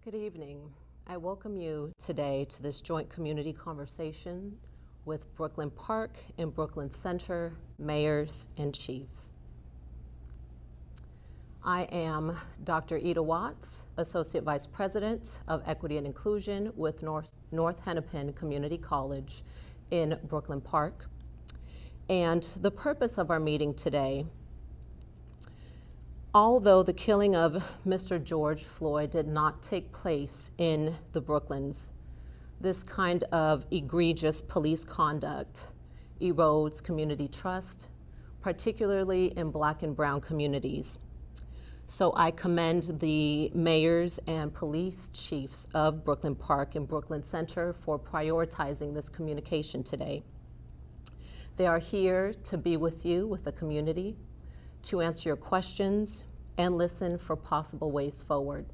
Good evening. I welcome you today to this joint community conversation with Brooklyn Park and Brooklyn Center mayors and chiefs. I am Dr. Ida Watts, Associate Vice President of Equity and Inclusion with North Hennepin Community College in Brooklyn Park. And the purpose of our meeting today, although the killing of Mr. George Floyd did not take place in the Brooklyns, this kind of egregious police conduct erodes community trust, particularly in Black and brown communities. So I commend the mayors and police chiefs of Brooklyn Park and Brooklyn Center for prioritizing this communication today. They are here to be with you, with the community, to answer your questions and listen for possible ways forward.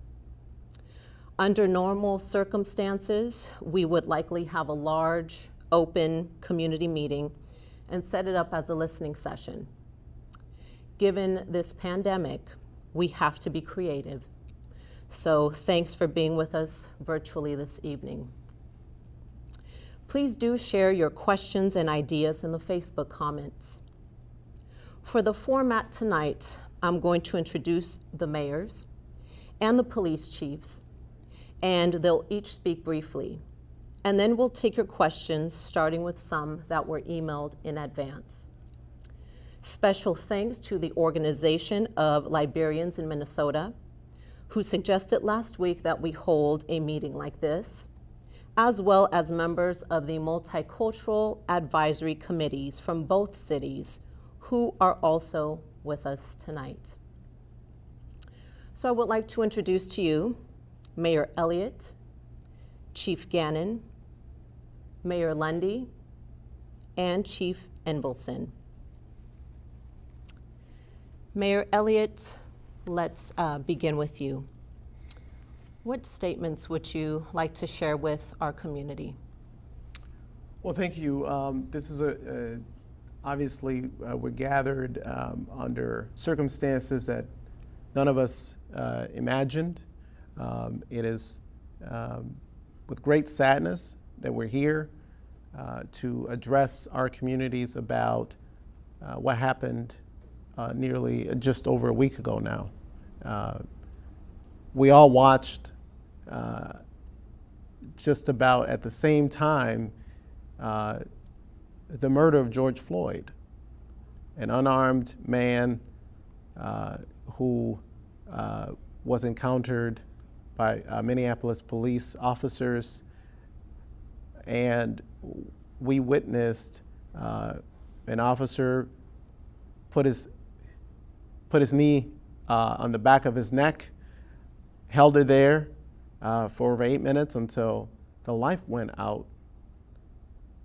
Under normal circumstances, we would likely have a large, open community meeting and set it up as a listening session. Given this pandemic, we have to be creative. So thanks for being with us virtually this evening. Please do share your questions and ideas in the Facebook comments. For the format tonight, I'm going to introduce the mayors and the police chiefs, and they'll each speak briefly. And then we'll take your questions, starting with some that were emailed in advance. Special thanks to the Organization of Librarians in Minnesota, who suggested last week that we hold a meeting like this, as well as members of the multicultural advisory committees from both cities who are also with us tonight. So I would like to introduce to you Mayor Elliott, Chief Gannon, Mayor Lundy, and Chief Envelson. Mayor Elliott, let's begin with you. What statements would you like to share with our community? Well, thank you. This is obviously we're gathered under circumstances that none of us imagined. It is with great sadness that we're here to address our communities about what happened nearly just over a week ago now. We all watched just about at the same time the murder of George Floyd, an unarmed man who was encountered by Minneapolis police officers, and we witnessed an officer put his knee on the back of his neck, held it there for over 8 minutes until the life went out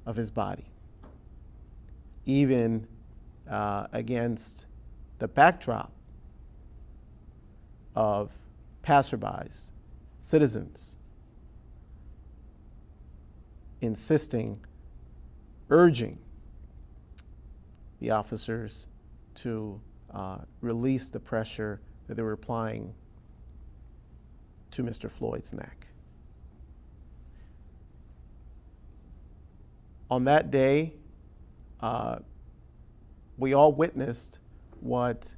of his body, even against the backdrop of passerbys, citizens, insisting, urging the officers to release the pressure that they were applying to Mr. Floyd's neck. On that day, we all witnessed what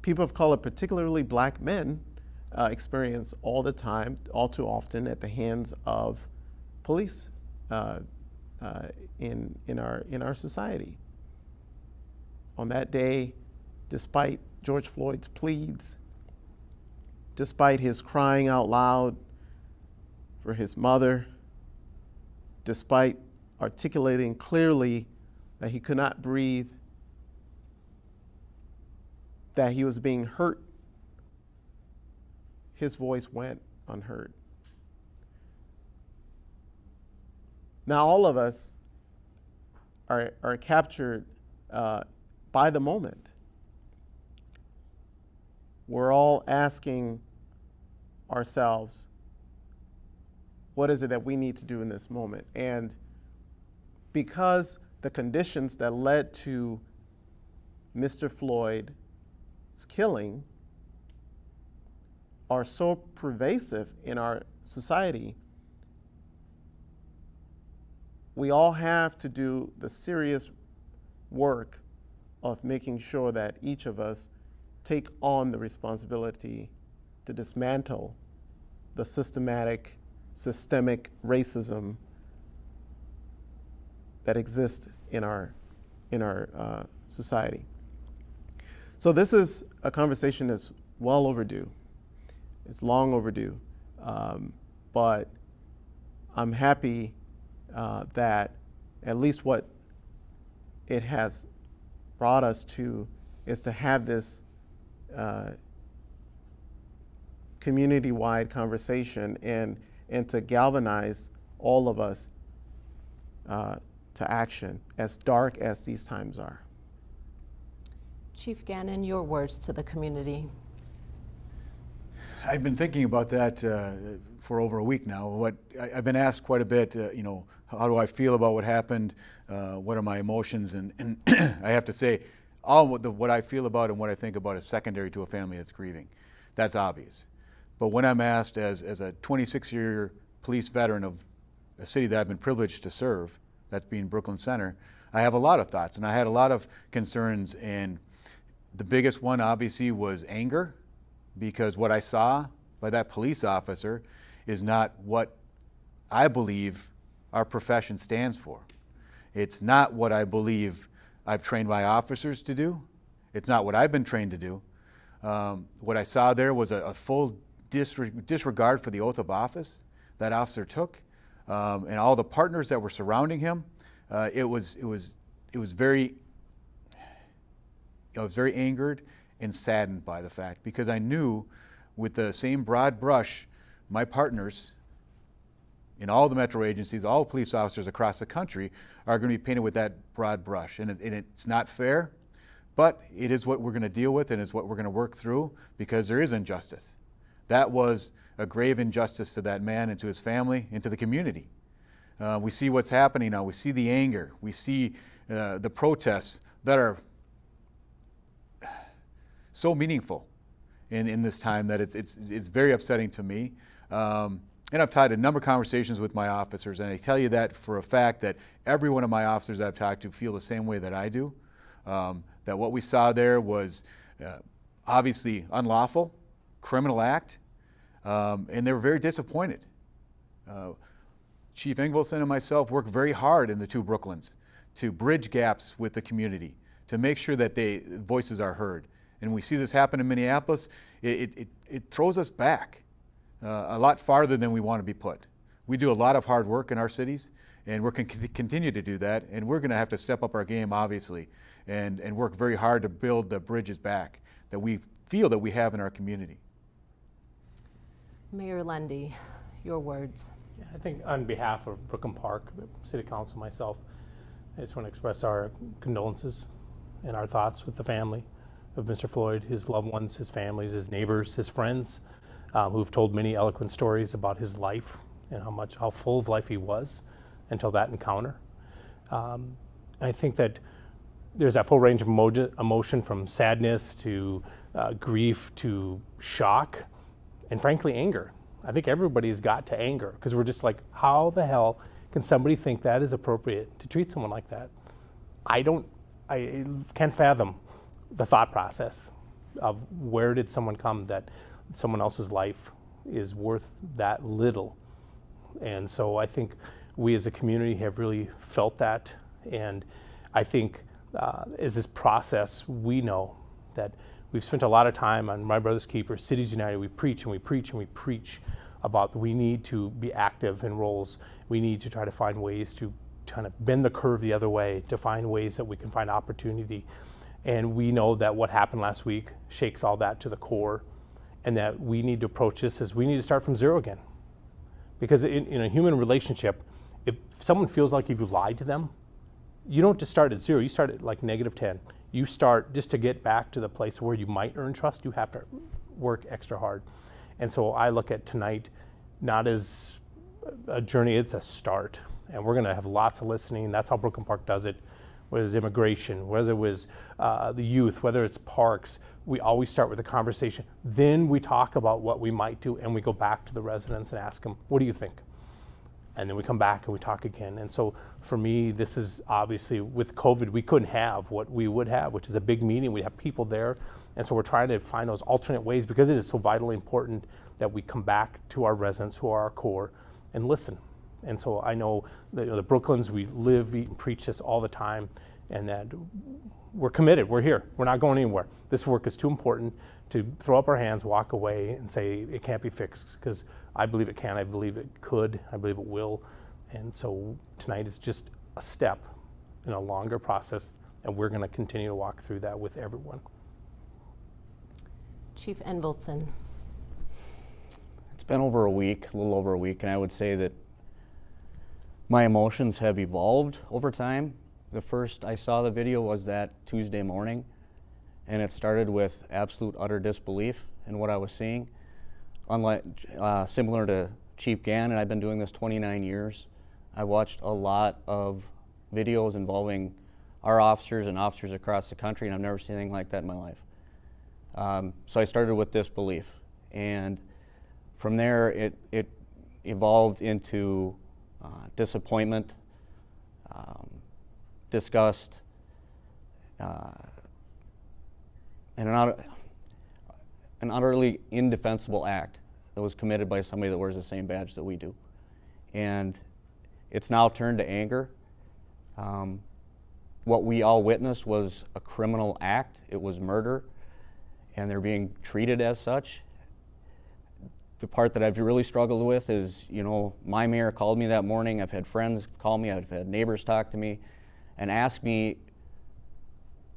people of color, particularly Black men, experience all the time, all too often, at the hands of police in our society. On that day, despite George Floyd's pleads, despite his crying out loud for his mother, despite articulating clearly that he could not breathe, that he was being hurt, his voice went unheard. Now all of us are captured by the moment. We're all asking ourselves, what is it that we need to do in this moment? And because the conditions that led to Mr. Floyd's killing are so pervasive in our society, we all have to do the serious work of making sure that each of us take on the responsibility to dismantle the systemic racism that exists in our society. So this is a conversation that's well overdue. It's long overdue, but I'm happy that at least what it has brought us to is to have this community-wide conversation and to galvanize all of us to action, as dark as these times are. Chief Gannon, your words to the community. I've been thinking about that for over a week now. I've been asked quite a bit, how do I feel about what happened? What are my emotions? And I have to say, what I feel about and what I think about is secondary to a family that's grieving. That's obvious. But when I'm asked as a 26-year police veteran of a city that I've been privileged to serve, that's being Brooklyn Center, I have a lot of thoughts and I had a lot of concerns, and the biggest one obviously was anger, because what I saw by that police officer is not what I believe our profession stands for. It's not what I believe I've trained my officers to do. It's not what I've been trained to do. What I saw there was a full disregard for the oath of office that officer took, and all the partners that were surrounding him. I was very angered and saddened by the fact, because I knew with the same broad brush, my partners in all the metro agencies, all police officers across the country are going to be painted with that broad brush. And it's not fair, but it is what we're going to deal with, and it's what we're going to work through, because there is injustice. That was a grave injustice to that man and to his family and to the community. We see what's happening now. We see the anger. We see the protests that are so meaningful in this time that it's very upsetting to me. And I've had a number of conversations with my officers, and I tell you that for a fact that every one of my officers I've talked to feel the same way that I do. That what we saw there was obviously unlawful, criminal act, and they were very disappointed. Chief Ingvelson and myself worked very hard in the two Brooklyns to bridge gaps with the community, to make sure that voices are heard. And we see this happen in Minneapolis, it throws us back a lot farther than we want to be put. We do a lot of hard work in our cities, and we're going to continue to do that, and we're going to have to step up our game, obviously, and work very hard to build the bridges back that we feel that we have in our community. Mayor Lundy, your words. Yeah, I think on behalf of Brooklyn Park, City Council, myself, I just want to express our condolences and our thoughts with the family of Mr. Floyd, his loved ones, his families, his neighbors, his friends, who've told many eloquent stories about his life and how full of life he was until that encounter. I think that there's that full range of emotion, from sadness to grief to shock, and frankly anger. I think everybody's got to anger, because we're just like, how the hell can somebody think that is appropriate to treat someone like that? I can't fathom the thought process of where did someone come that someone else's life is worth that little. And so I think we as a community have really felt that. And I think as this process, we know that we've spent a lot of time on My Brother's Keeper, Cities United. We preach and we preach and we preach about we need to be active in roles. We need to try to find ways to kind of bend the curve the other way, to find ways that we can find opportunity. And we know that what happened last week shakes all that to the core, and that we need to approach this as we need to start from zero again. Because in a human relationship, if someone feels like if you lied to them, you don't just start at zero, you start at like -10. You start just to get back to the place where you might earn trust, you have to work extra hard. And so I look at tonight not as a journey, it's a start. And we're gonna have lots of listening. That's how Brooklyn Park does it. whether it was immigration, whether it was the youth, whether it's parks, we always start with a conversation. Then we talk about what we might do, and we go back to the residents and ask them, what do you think? And then we come back and we talk again. And so for me, this is obviously, with COVID, we couldn't have what we would have, which is a big meeting. We have people there. And so we're trying to find those alternate ways, because it is so vitally important that we come back to our residents who are our core and listen. And so I know the Brooklyns, we live, eat, and preach this all the time, and that we're committed. We're here. We're not going anywhere. This work is too important to throw up our hands, walk away, and say it can't be fixed, because I believe it can, I believe it could, I believe it will. And so tonight is just a step in a longer process, and we're going to continue to walk through that with everyone. Chief Envelson. It's been over a week, a little over a week, and I would say that my emotions have evolved over time. The first I saw the video was that Tuesday morning, and it started with absolute utter disbelief in what I was seeing. Unlike, similar to Chief Gann, I've been doing this 29 years. I watched a lot of videos involving our officers and officers across the country, and I've never seen anything like that in my life. So I started with disbelief, and from there it evolved into disappointment, disgust, and an utterly indefensible act that was committed by somebody that wears the same badge that we do. And it's now turned to anger. What we all witnessed was a criminal act. It was murder, and they're being treated as such. The part that I've really struggled with is, my mayor called me that morning. I've had friends call me, I've had neighbors talk to me and ask me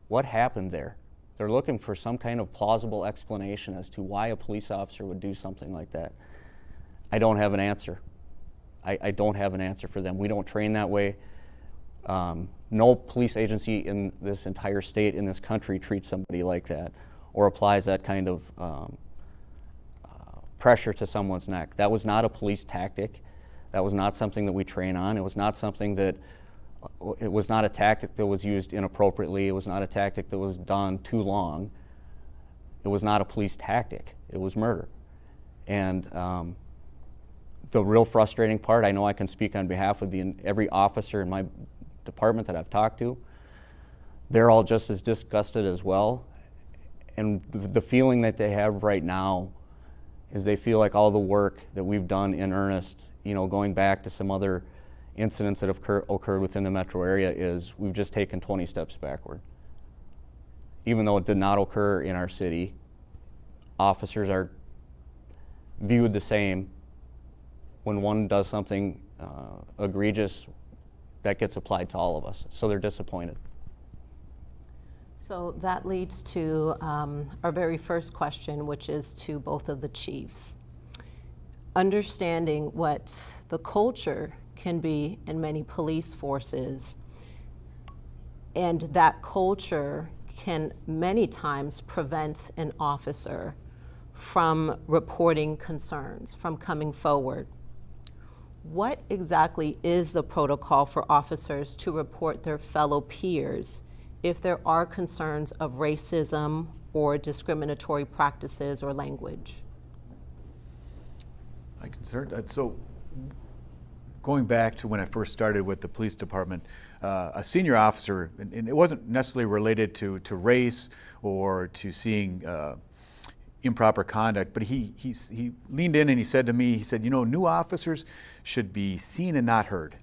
what happened there. They're looking for some kind of plausible explanation as to why a police officer would do something like that. I don't have an answer. I don't have an answer for them. We don't train that way. No police agency in this entire state, in this country, treats somebody like that or applies that kind of pressure to someone's neck. That was not a police tactic. That was not something that we train on. It was not something that, it was not a tactic that was used inappropriately. It was not a tactic that was done too long. It was not a police tactic. It was murder. And the real frustrating part, I know I can speak on behalf of every officer in my department that I've talked to, they're all just as disgusted as well. And the feeling that they have right now is they feel like all the work that we've done in earnest, going back to some other incidents that have occurred within the metro area, is we've just taken 20 steps backward. Even though it did not occur in our city, officers are viewed the same. When one does something egregious, that gets applied to all of us. So they're disappointed. So that leads to our very first question, which is to both of the chiefs. Understanding what the culture can be in many police forces, and that culture can many times prevent an officer from reporting concerns, from coming forward. What exactly is the protocol for officers to report their fellow peers if there are concerns of racism or discriminatory practices or language? My concern, so going back to when I first started with the police department, a senior officer, and it wasn't necessarily related to race or to seeing improper conduct, but he leaned in and he said to me, he said, new officers should be seen and not heard.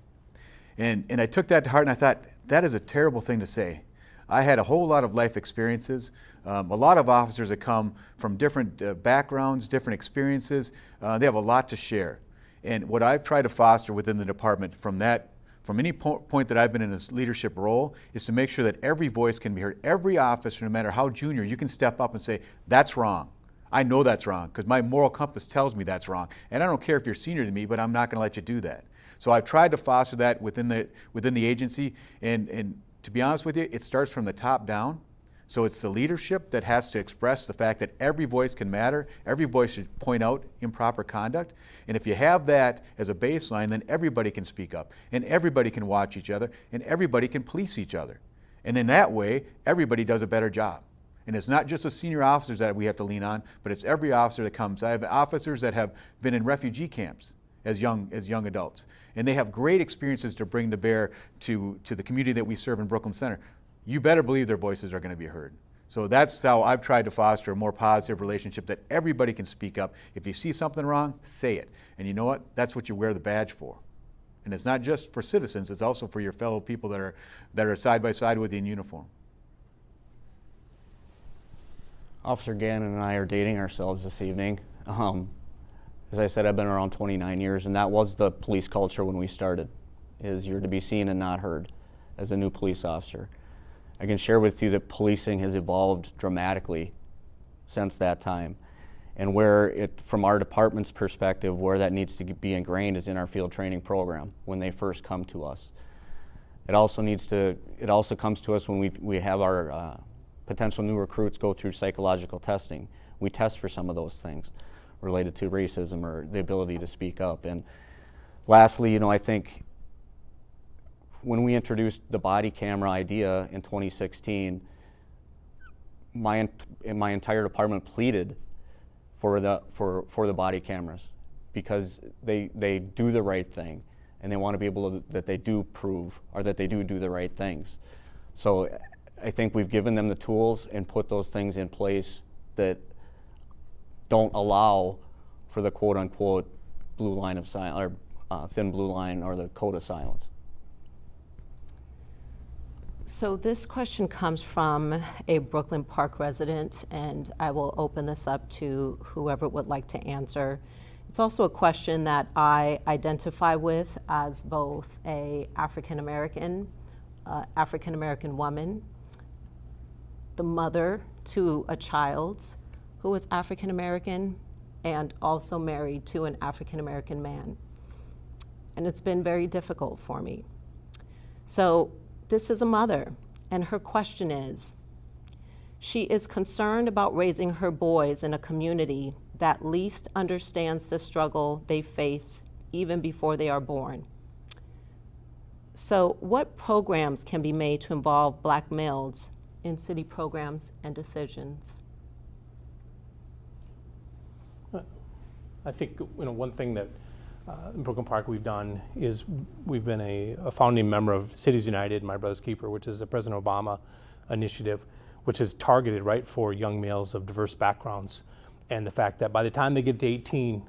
And I took that to heart, and I thought, that is a terrible thing to say. I had a whole lot of life experiences. A lot of officers that come from different backgrounds, different experiences. They have a lot to share. And what I've tried to foster within the department from any point that I've been in this leadership role is to make sure that every voice can be heard. Every officer, no matter how junior, you can step up and say, that's wrong. I know that's wrong because my moral compass tells me that's wrong. And I don't care if you're senior to me, but I'm not going to let you do that. So I've tried to foster that within the agency. And to be honest with you, it starts from the top down. So it's the leadership that has to express the fact that every voice can matter. Every voice should point out improper conduct. And if you have that as a baseline, then everybody can speak up, and everybody can watch each other, and everybody can police each other. And in that way, everybody does a better job. And it's not just the senior officers that we have to lean on, but it's every officer that comes. I have officers that have been in refugee camps as young adults, and they have great experiences to bring to bear to the community that we serve in Brooklyn Center. You better believe their voices are going to be heard. So that's how I've tried to foster a more positive relationship, that everybody can speak up. If you see something wrong, say it. And you know what? That's what you wear the badge for. And it's not just for citizens, it's also for your fellow people that are side by side with you in uniform. Officer Gannon and I are dating ourselves this evening. As I said, I've been around 29 years, and that was the police culture when we started, is you're to be seen and not heard as a new police officer. I can share with you that policing has evolved dramatically since that time. And where it, from our department's perspective, where that needs to be ingrained is in our field training program when they first come to us. It also comes to us when we have our potential new recruits go through psychological testing. We test for some of those things related to racism or the ability to speak up. And lastly, I think when we introduced the body camera idea in 2016, my entire department pleaded for the body cameras, because they do the right thing, and they want to be able to, that they do prove, or that they do the right things. So I think we've given them the tools and put those things in place that don't allow for the quote-unquote blue line of silence, or thin blue line, or the code of silence. So this question comes from a Brooklyn Park resident, and I will open this up to whoever would like to answer. It's also a question that I identify with as both a African American woman, the mother to a child who is African American, and also married to an African American man. And it's been very difficult for me. So this is a mother, and her question is, she is concerned about raising her boys in a community that least understands the struggle they face even before they are born. So what programs can be made to involve Black males in city programs and decisions? I think one thing that in Brooklyn Park we've done is we've been a founding member of Cities United, My Brother's Keeper, which is a President Obama initiative, which is targeted right for young males of diverse backgrounds. And the fact that by the time they get to 18,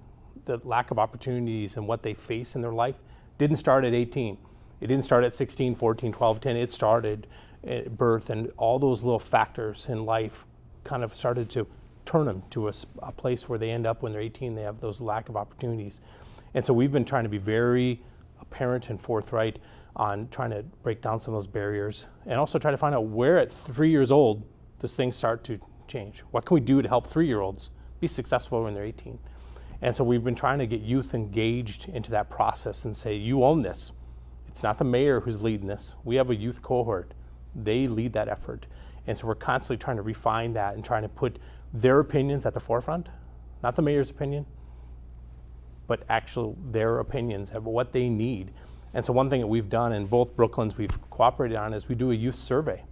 the lack of opportunities and what they face in their life didn't start at 18. It didn't start at 16, 14, 12, 10. It started at birth, and all those little factors in life kind of started to turn them to a place where they end up when they're 18, they have those lack of opportunities. And so we've been trying to be very apparent and forthright on trying to break down some of those barriers, and also try to find out where at 3 years old does things start to change. What can we do to help 3-year-olds be successful when they're 18? And so we've been trying to get youth engaged into that process and say, you own this. It's not the mayor who's leading this. We have a youth cohort. They lead that effort. And so we're constantly trying to refine that and trying to put their opinions at the forefront, not the mayor's opinion, but actually their opinions of what they need. And so one thing that we've done in both Brooklyns we've cooperated on is we do a youth survey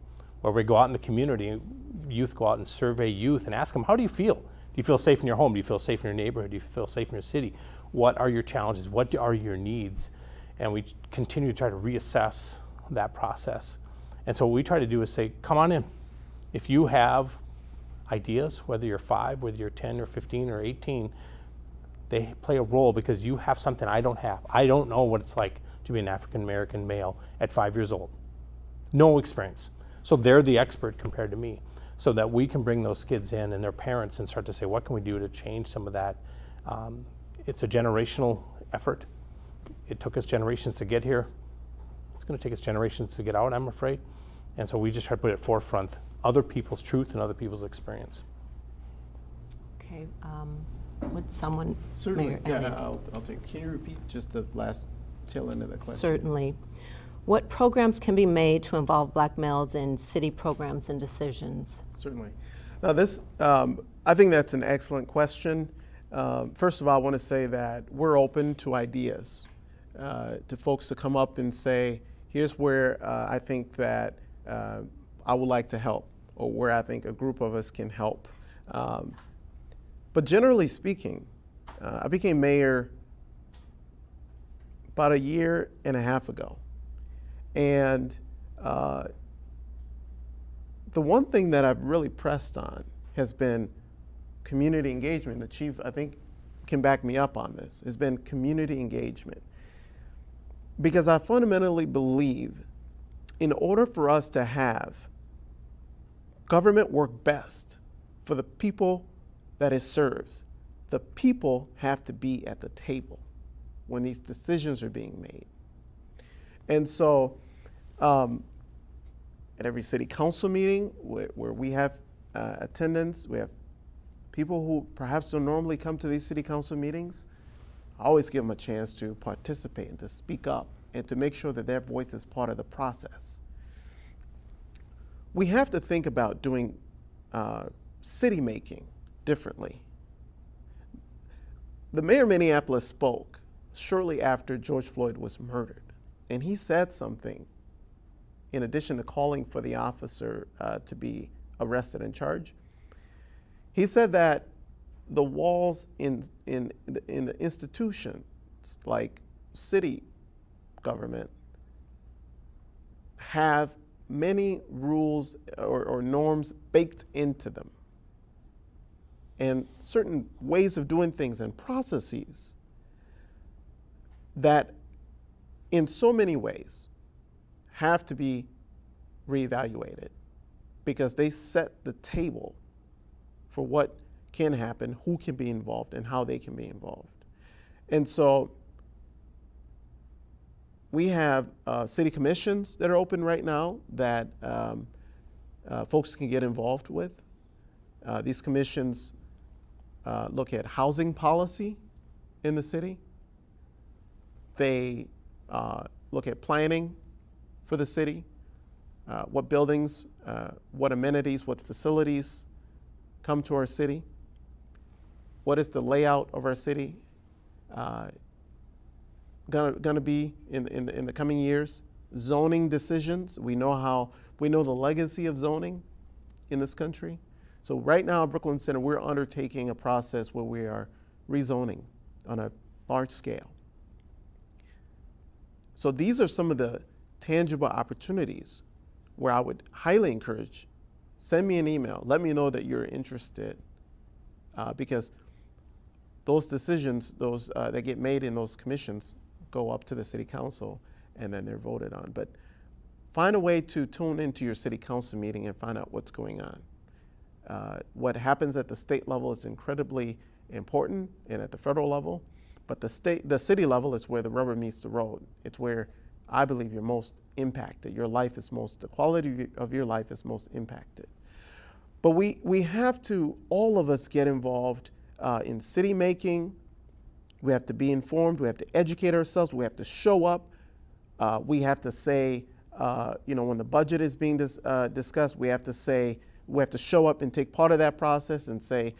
where we go out in the community, youth go out and survey youth and ask them, how do you feel? Do you feel safe in your home? Do you feel safe in your neighborhood? Do you feel safe in your city? What are your challenges? What are your needs? And we continue to try to reassess that process. And so what we try to do is say, come on in. If you have ideas, whether you're 5, whether you're 10 or 15 or 18, they play a role because you have something I don't have. I don't know what it's like to be an African American male at 5 years old. No experience. So they're the expert compared to me, so that we can bring those kids in and their parents and start to say, what can we do to change some of that? It's a generational effort. It took us generations to get here. It's going to take us generations to get out, I'm afraid. And so we just try to put it forefront, other people's truth and other people's experience. Okay, would someone? Certainly, Mayor, yeah, and then- I'll take. Can you repeat just the last tail end of that question? Certainly. What programs can be made to involve Black males in city programs and decisions? Certainly. Now this, I think that's an excellent question. First of all, I want to say that we're open to ideas, to folks to come up and say, here's where I think that I would like to help, or where I think a group of us can help. But generally speaking, I became mayor about a year and a half ago. And the one thing that I've really pressed on has been community engagement. The chief, I think, can back me up on this, has been community engagement. Because I fundamentally believe in order for us to have government work best for the people that it serves, the people have to be at the table when these decisions are being made. And so at every city council meeting where we have attendance, we have people who perhaps don't normally come to these city council meetings, I always give them a chance to participate and to speak up and to make sure that their voice is part of the process. We have to think about doing city making differently. The mayor of Minneapolis spoke shortly after George Floyd was murdered, and he said something in addition to calling for the officer to be arrested and charged. He said that the walls in the institutions like city government have many rules or norms baked into them, and certain ways of doing things and processes that in so many ways have to be reevaluated because they set the table for what can happen, who can be involved, and how they can be involved. And so we have city commissions that are open right now that folks can get involved with. These commissions look at housing policy in the city. They look at planning for the city, what buildings, what amenities, what facilities come to our city. What is the layout of our city gonna be in the coming years? Zoning decisions. We know the legacy of zoning in this country. So right now at Brooklyn Center, we're undertaking a process where we are rezoning on a large scale. So these are some of the tangible opportunities where I would highly encourage, send me an email, let me know that you're interested, because those decisions, that get made in those commissions go up to the city council and then they're voted on. But find a way to tune into your city council meeting and find out what's going on. What happens at the state level is incredibly important, and at the federal level, but the city level is where the rubber meets the road. It's where I believe you're most impacted. The quality of your life is most impacted. But we have to, all of us, get involved in city making. We have to be informed. We have to educate ourselves. We have to show up. We have to say, when the budget is being discussed, we have to show up and take part of that process and say,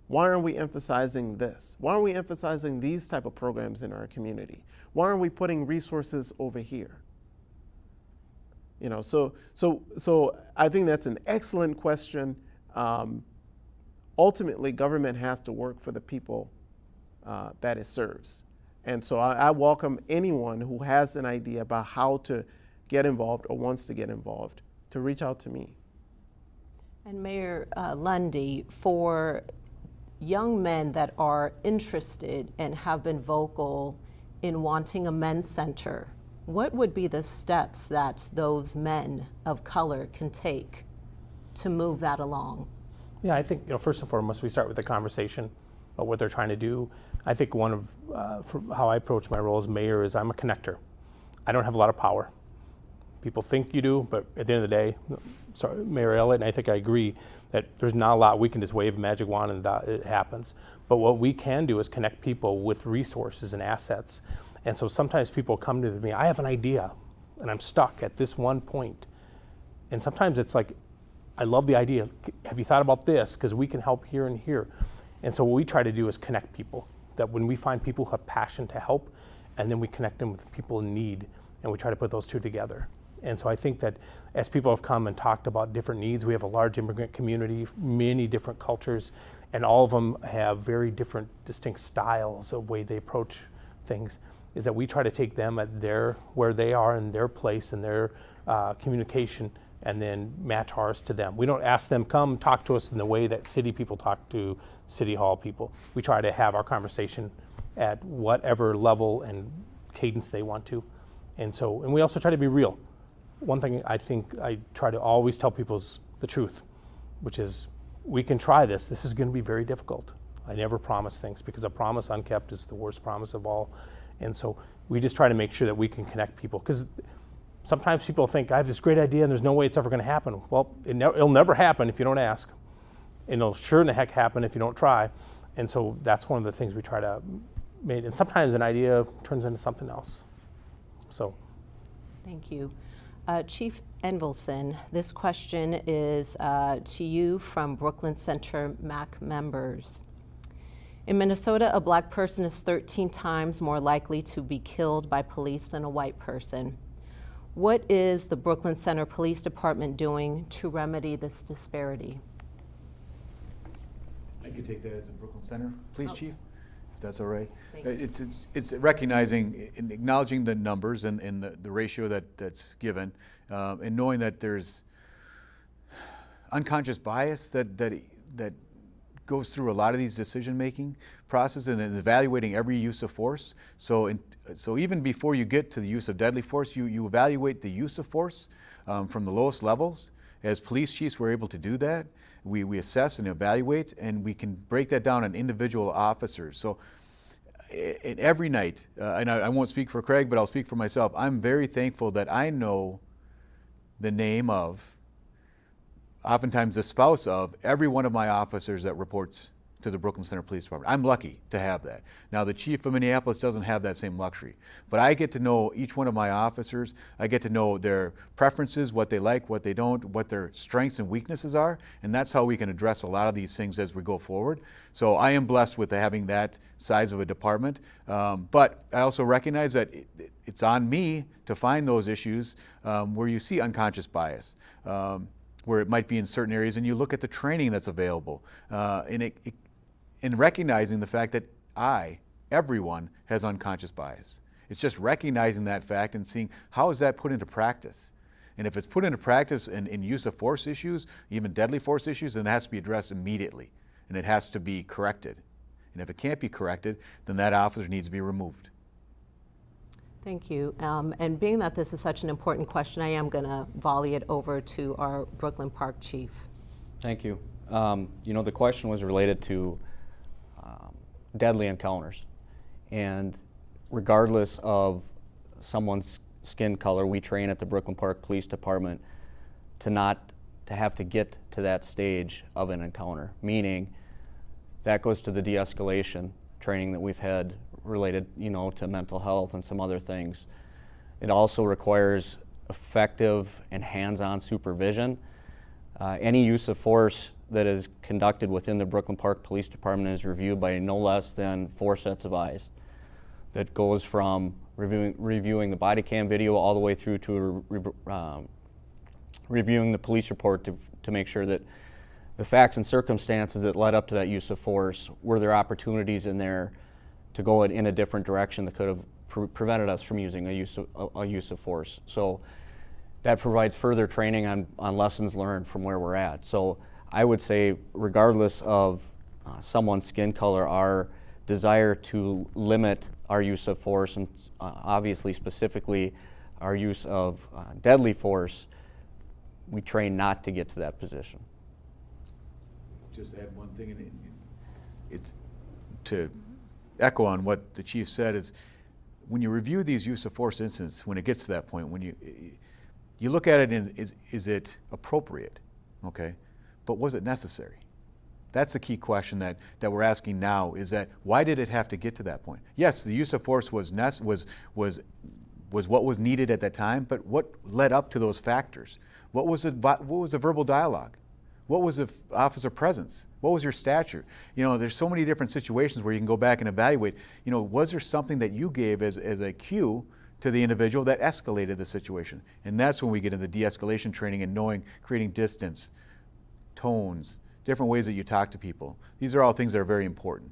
why aren't we emphasizing this? Why aren't we emphasizing these type of programs in our community? Why aren't we putting resources over here? So I think that's an excellent question. Ultimately, government has to work for the people that it serves. And so I welcome anyone who has an idea about how to get involved or wants to get involved to reach out to me. And Mayor Lundy, for young men that are interested and have been vocal in wanting a men's center, what would be the steps that those men of color can take to move that along? Yeah, I think, first and foremost, we start with a conversation about what they're trying to do. I think one of how I approach my role as mayor is I'm a connector. I don't have a lot of power. People think you do, but at the end of the day, sorry, Mayor Elliott, and I think I agree that there's not a lot we can just wave a magic wand and it happens. But what we can do is connect people with resources and assets. And so sometimes people come to me, I have an idea, and I'm stuck at this one point. And sometimes it's like, I love the idea. Have you thought about this? Because we can help here and here. And so what we try to do is connect people. That when we find people who have passion to help, and then we connect them with people in need, and we try to put those two together. And so I think that as people have come and talked about different needs, we have a large immigrant community, many different cultures, and all of them have very different distinct styles of way they approach things, is that we try to take them at where they are in their place and their communication, and then match ours to them. We don't ask them, come talk to us in the way that city people talk to city hall people. We try to have our conversation at whatever level and cadence they want to. And we also try to be real. One thing I think I try to always tell people is the truth, which is we can try this. This is going to be very difficult. I never promise things, because a promise unkept is the worst promise of all. And so we just try to make sure that we can connect people, because sometimes people think, I have this great idea and there's no way it's ever going to happen. Well, it'll never happen if you don't ask. And it'll sure in the heck happen if you don't try. And so that's one of the things we try to make. And sometimes an idea turns into something else. So. Thank you. Chief Envelson, this question is to you from Brooklyn Center MAC members. In Minnesota, a black person is 13 times more likely to be killed by police than a white person. What is the Brooklyn Center Police Department doing to remedy this disparity? I could take that as a Brooklyn Center, please, Chief, if that's all right. Thank you. It's recognizing and acknowledging the numbers and the ratio that's given, and knowing that there's unconscious bias that goes through a lot of these decision-making processes, and then evaluating every use of force. So even before you get to the use of deadly force, you evaluate the use of force from the lowest levels. As police chiefs, we're able to do that. We assess and evaluate, and we can break that down on individual officers. So every night, and I won't speak for Craig, but I'll speak for myself, I'm very thankful that I know the name of, oftentimes the spouse of, every one of my officers that reports to the Brooklyn Center Police Department. I'm lucky to have that. Now, the chief of Minneapolis doesn't have that same luxury, but I get to know each one of my officers. I get to know their preferences, what they like, what they don't, what their strengths and weaknesses are, and that's how we can address a lot of these things as we go forward. So I am blessed with having that size of a department, but I also recognize that it's on me to find those issues where you see unconscious bias, where it might be in certain areas, and you look at the training that's available, and recognizing the fact that everyone has unconscious bias. It's just recognizing that fact and seeing how is that put into practice. And if it's put into practice in use of force issues, even deadly force issues, then it has to be addressed immediately, and it has to be corrected. And if it can't be corrected, then that officer needs to be removed. Thank you. And being that this is such an important question, I am going to volley it over to our Brooklyn Park Chief. Thank you. The question was related to deadly encounters. And regardless of someone's skin color, we train at the Brooklyn Park Police Department to have to get to that stage of an encounter, meaning that goes to the de-escalation training that we've had related, to mental health and some other things. It also requires effective and hands-on supervision. Any use of force that is conducted within the Brooklyn Park Police Department is reviewed by no less than 4 sets of eyes. That goes from reviewing the body cam video all the way through to reviewing the police report to make sure that the facts and circumstances that led up to that use of force, were there opportunities in there to go in a different direction that could have prevented us from using a use of force. So that provides further training on lessons learned from where we're at. So I would say, regardless of someone's skin color, our desire to limit our use of force, and obviously specifically our use of deadly force, we train not to get to that position. Just add one thing, and it's to echo on what the chief said, is when you review these use of force incidents, when it gets to that point, when you look at it and is it appropriate, okay? But was it necessary? That's the key question that we're asking now, is that why did it have to get to that point? Yes, the use of force was what was needed at that time, but what led up to those factors? What was the verbal dialogue? What was the officer presence? What was your stature? There's so many different situations where you can go back and evaluate, was there something that you gave as a cue to the individual that escalated the situation. And that's when we get into de-escalation training and knowing, creating distance, tones, different ways that you talk to people. These are all things that are very important.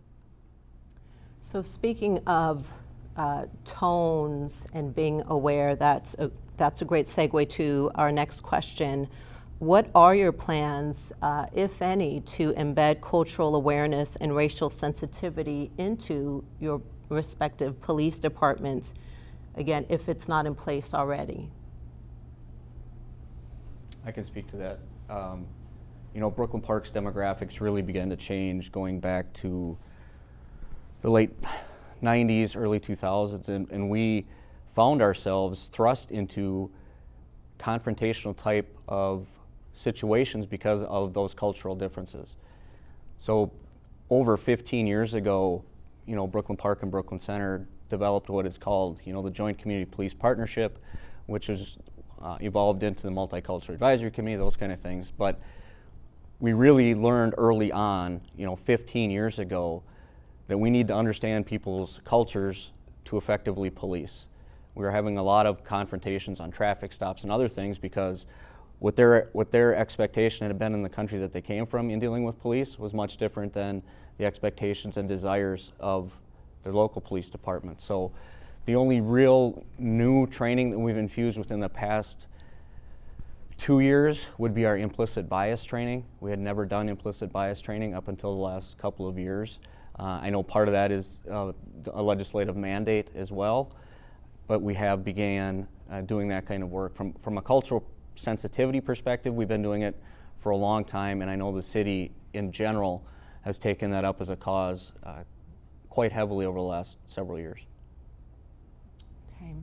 So speaking of tones and being aware, that's a great segue to our next question. What are your plans, if any, to embed cultural awareness and racial sensitivity into your respective police departments, again, if it's not in place already? I can speak to that. You know, Brooklyn Park's demographics really began to change going back to the late 90s, early 2000s, and we found ourselves thrust into confrontational type of situations because of those cultural differences. So over 15 years ago, you know, Brooklyn Park and Brooklyn Center developed what is called, you know, the Joint Community Police Partnership, which has evolved into the Multicultural Advisory Committee, those kind of things. But we really learned early on, you know, 15 years ago, that we need to understand people's cultures to effectively police. We were having a lot of confrontations on traffic stops and other things because what their expectation had been in the country that they came from in dealing with police was much different than the expectations and desires of their local police department. So the only real new training that we've infused within the past 2 years would be our implicit bias training. We had never done implicit bias training up until the last couple of years. I know part of that is a legislative mandate as well, but we have began doing that kind of work. From a cultural sensitivity perspective, we've been doing it for a long time, and I know the city in general has taken that up as a cause quite heavily over the last several years. Okay.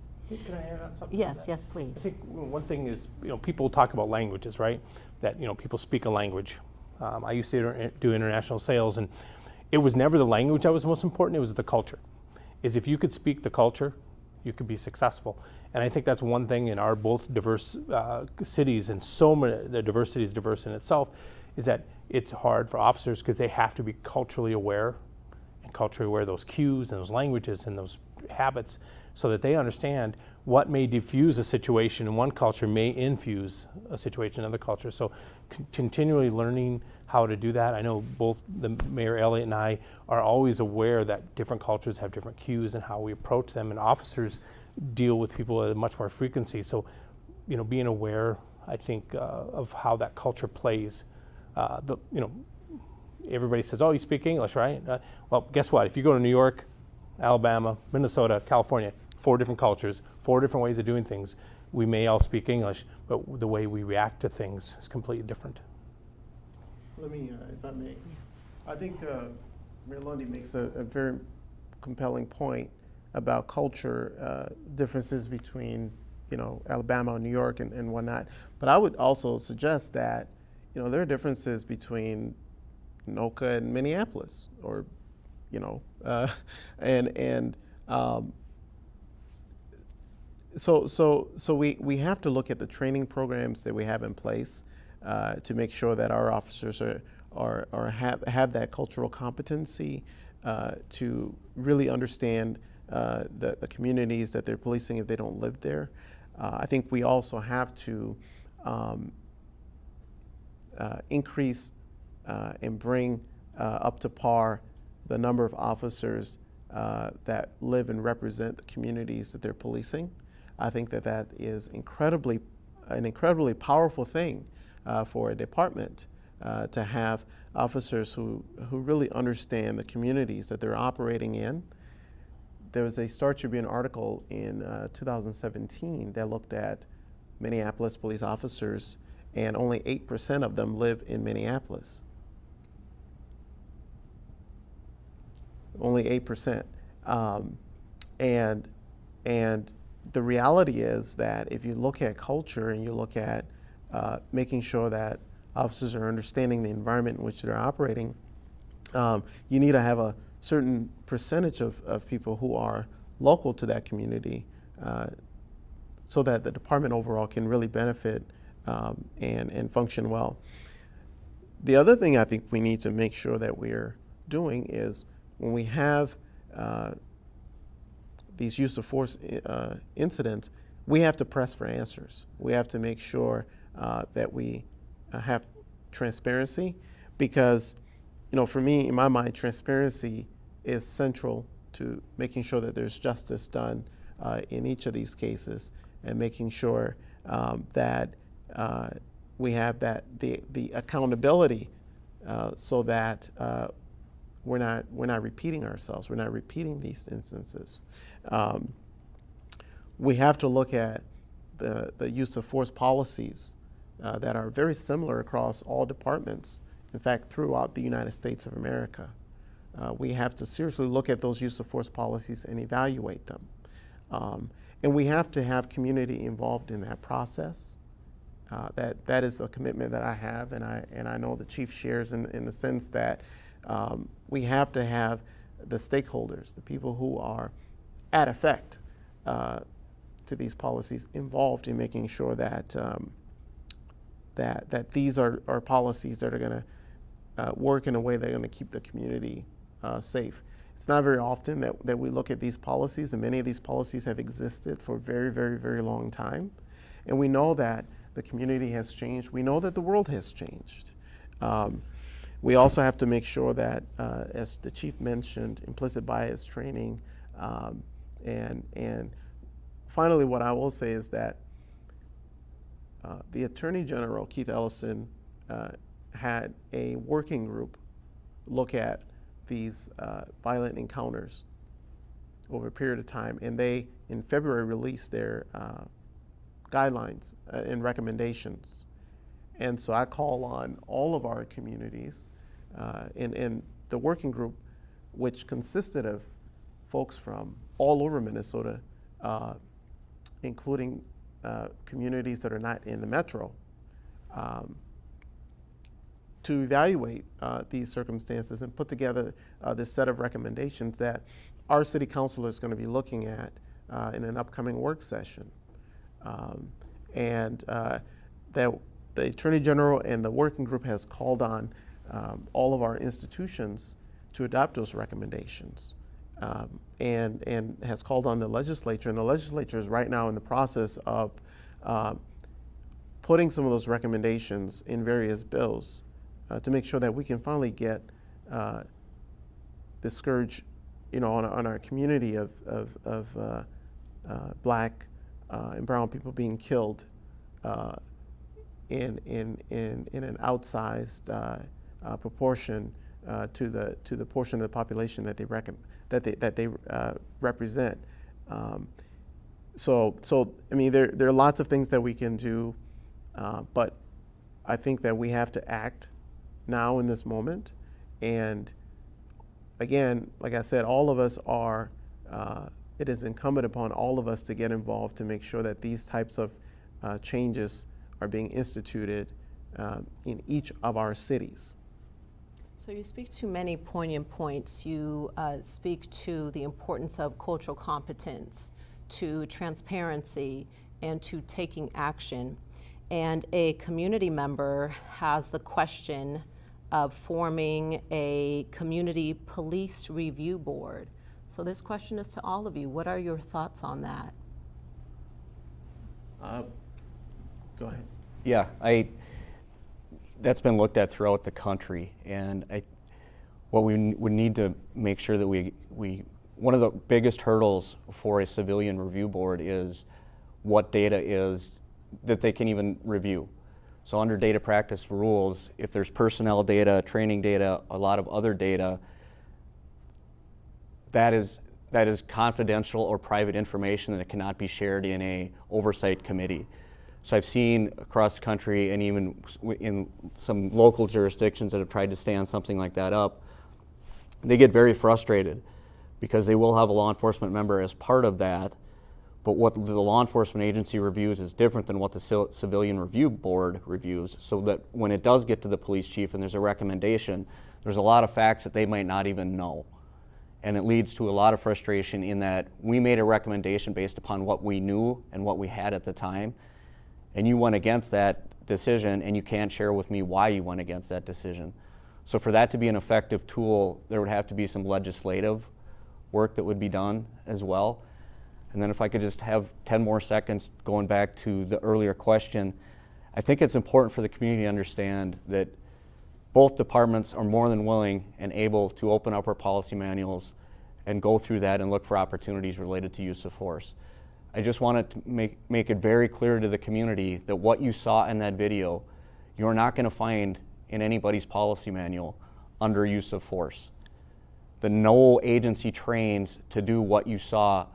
Can I add on something? Yes, to that? yes, please. I think one thing is, you know, people talk about languages, right? That, you know, people speak a language. I used to do international sales, and it was never the language that was most important, it was the culture. Is if you could speak the culture, you could be successful. And I think that's one thing in our both diverse cities, and so many, the diversity is diverse in itself, is that it's hard for officers because they have to be culturally aware, and culturally aware of those cues and those languages and those habits, so that they understand what may diffuse a situation in one culture may infuse a situation in another culture. So continually learning how to do that. I know both the Mayor Elliott and I are always aware that different cultures have different cues and how we approach them, and officers deal with people at a much more frequency. So, you know, being aware, I think, of how that culture plays. You know, everybody says, "Oh, you speak English, right?" Well, guess what? If you go to New York, Alabama, Minnesota, California, 4 different cultures, 4 different ways of doing things. We may all speak English, but the way we react to things is completely different. Let me, if I may. I think Mayor Lundy makes a very compelling point about culture differences between, you know, Alabama and New York and whatnot. But I would also suggest that, you know, there are differences between Anoka and Minneapolis, or, you know, so we have to look at the training programs that we have in place to make sure that our officers have that cultural competency to really understand the communities that they're policing if they don't live there. I think we also have to increase and bring up to par the number of officers that live and represent the communities that they're policing. I think that is an incredibly powerful thing for a department to have officers who really understand the communities that they're operating in. There was a Star Tribune article in 2017 that looked at Minneapolis police officers, and only 8% of them live in Minneapolis. Only 8%. And the reality is that if you look at culture and you look at making sure that officers are understanding the environment in which they're operating, you need to have a certain percentage of people who are local to that community so that the department overall can really benefit and function well. The other thing I think we need to make sure that we're doing is when we have these use of force incidents, we have to press for answers. We have to make sure that we have transparency, because, for me, in my mind, transparency is central to making sure that there's justice done in each of these cases, and making sure that we have the accountability so that we're not repeating ourselves. We're not repeating these instances. We have to look at the use of force policies that are very similar across all departments, in fact, throughout the United States of America. We have to seriously look at those use of force policies and evaluate them. And we have to have community involved in that process. That is a commitment that I have, and I know the chief shares in the sense that we have to have the stakeholders, the people who are at effect to these policies, involved in making sure that that these are policies that are going to work in a way that are going to keep the community safe. It's not very often that we look at these policies, and many of these policies have existed for a very, very, very long time. And we know that the community has changed. We know that the world has changed. We also have to make sure that, as the chief mentioned, implicit bias training. And finally, what I will say is that the Attorney General, Keith Ellison, had a working group look at these violent encounters over a period of time, and they, in February, released their guidelines and recommendations. And so I call on all of our communities in the working group, which consisted of folks from all over Minnesota, including communities that are not in the metro, to evaluate these circumstances and put together this set of recommendations that our city council is going to be looking at in an upcoming work session. And that the Attorney General and the working group has called on all of our institutions to adopt those recommendations, and has called on the legislature. And the legislature is right now in the process of putting some of those recommendations in various bills to make sure that we can finally get this scourge, on our community of Black and brown people being killed in an outsized proportion to the portion of the population that they represent. So I mean, there are lots of things that we can do, but I think that we have to act now in this moment. And again, like I said, all of us are. It is incumbent upon all of us to get involved to make sure that these types of changes are being instituted in each of our cities. So you speak to many poignant points. You speak to the importance of cultural competence, to transparency, and to taking action. And a community member has the question of forming a community police review board. So this question is to all of you. What are your thoughts on that? Go ahead. Yeah, that's been looked at throughout the country, and what we would need to make sure that we one of the biggest hurdles for a civilian review board is what data is that they can even review. So under data practice rules, if there's personnel data, training data, a lot of other data, that is confidential or private information that cannot be shared in a oversight committee. So I've seen across the country, and even in some local jurisdictions that have tried to stand something like that up, they get very frustrated because they will have a law enforcement member as part of that, but what the law enforcement agency reviews is different than what the civilian review board reviews, so that when it does get to the police chief and there's a recommendation, there's a lot of facts that they might not even know. And it leads to a lot of frustration in that we made a recommendation based upon what we knew and what we had at the time, and you went against that decision and you can't share with me why you went against that decision. So for that to be an effective tool, there would have to be some legislative work that would be done as well. And then if I could just have 10 more seconds going back to the earlier question, I think it's important for the community to understand that both departments are more than willing and able to open up our policy manuals and go through that and look for opportunities related to use of force. I just wanted to make it very clear to the community that what you saw in that video, you're not going to find in anybody's policy manual under use of force. No agency trains to do what you saw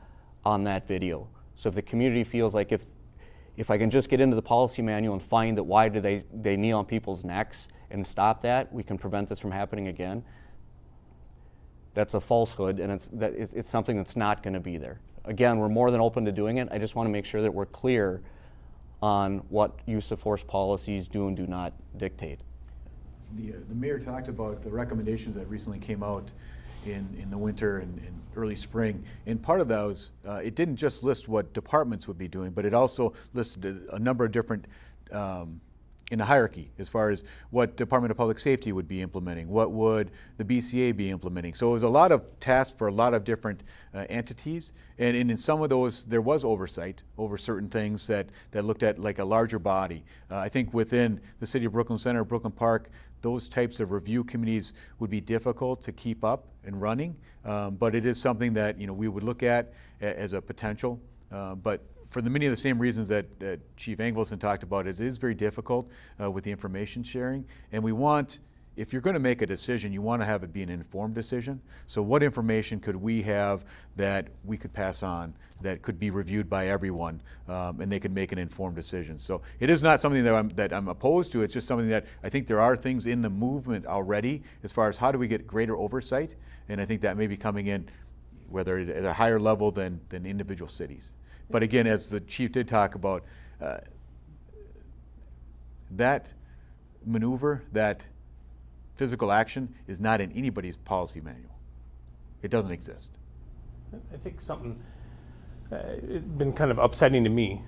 on that video. So if the community feels like if I can just get into the policy manual and find that why do they kneel on people's necks and stop that, we can prevent this from happening again, that's a falsehood, and it's something that's not going to be there. Again, we're more than open to doing it. I just want to make sure that we're clear on what use of force policies do and do not dictate. The mayor talked about the recommendations that recently came out in the winter and early spring, and part of that was it didn't just list what departments would be doing, but it also listed a number of different in the hierarchy as far as what Department of Public Safety would be implementing, what would the BCA be implementing. So it was a lot of tasks for a lot of different entities, and in some of those there was oversight over certain things that looked at like a larger body. I think within the city of Brooklyn Center, Brooklyn Park, those types of review committees would be difficult to keep up and running, but it is something that we would look at as a potential. But for many of the same reasons that Chief Angleson talked about, it is very difficult with the information sharing, and we want, if you're going to make a decision, you want to have it be an informed decision. So what information could we have that we could pass on that could be reviewed by everyone, and they could make an informed decision? So it is not something that I'm opposed to. It's just something that I think there are things in the movement already as far as how do we get greater oversight, and I think that may be coming in whether at a higher level than individual cities. But again, as the chief did talk about, that maneuver, that physical action is not in anybody's policy manual. It doesn't exist. I think something it's been kind of upsetting to me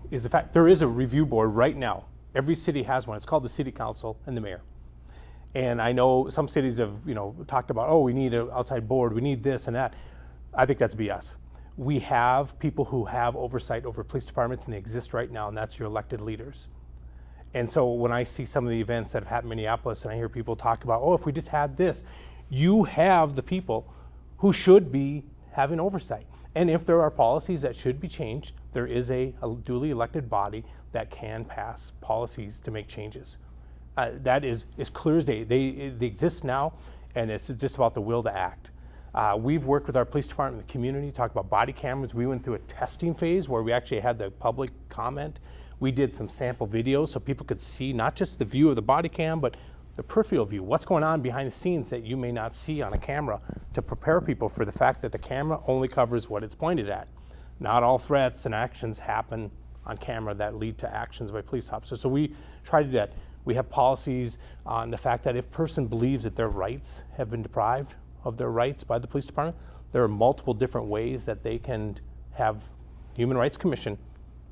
is the fact there is a review board right now. Every city has one. It's called the City Council and the Mayor. And I know some cities have talked about, oh, we need an outside board, we need this and that. I think that's BS. We have people who have oversight over police departments, and they exist right now, and that's your elected leaders. And so when I see some of the events that have happened in Minneapolis, and I hear people talk about, oh, if we just had this, you have the people who should be having oversight. And if there are policies that should be changed, there is a duly elected body that can pass policies to make changes. That is clear as day. They exist now, and it's just about the will to act. We've worked with our police department and the community, talked about body cameras. We went through a testing phase where we actually had the public comment. We did some sample videos so people could see not just the view of the body cam, but the peripheral view, what's going on behind the scenes that you may not see on a camera, to prepare people for the fact that the camera only covers what it's pointed at. Not all threats and actions happen on camera that lead to actions by police officers. So we try to do that. We have policies on the fact that if a person believes that their rights have been deprived of their rights by the police department, there are multiple different ways that they can have Human Rights Commission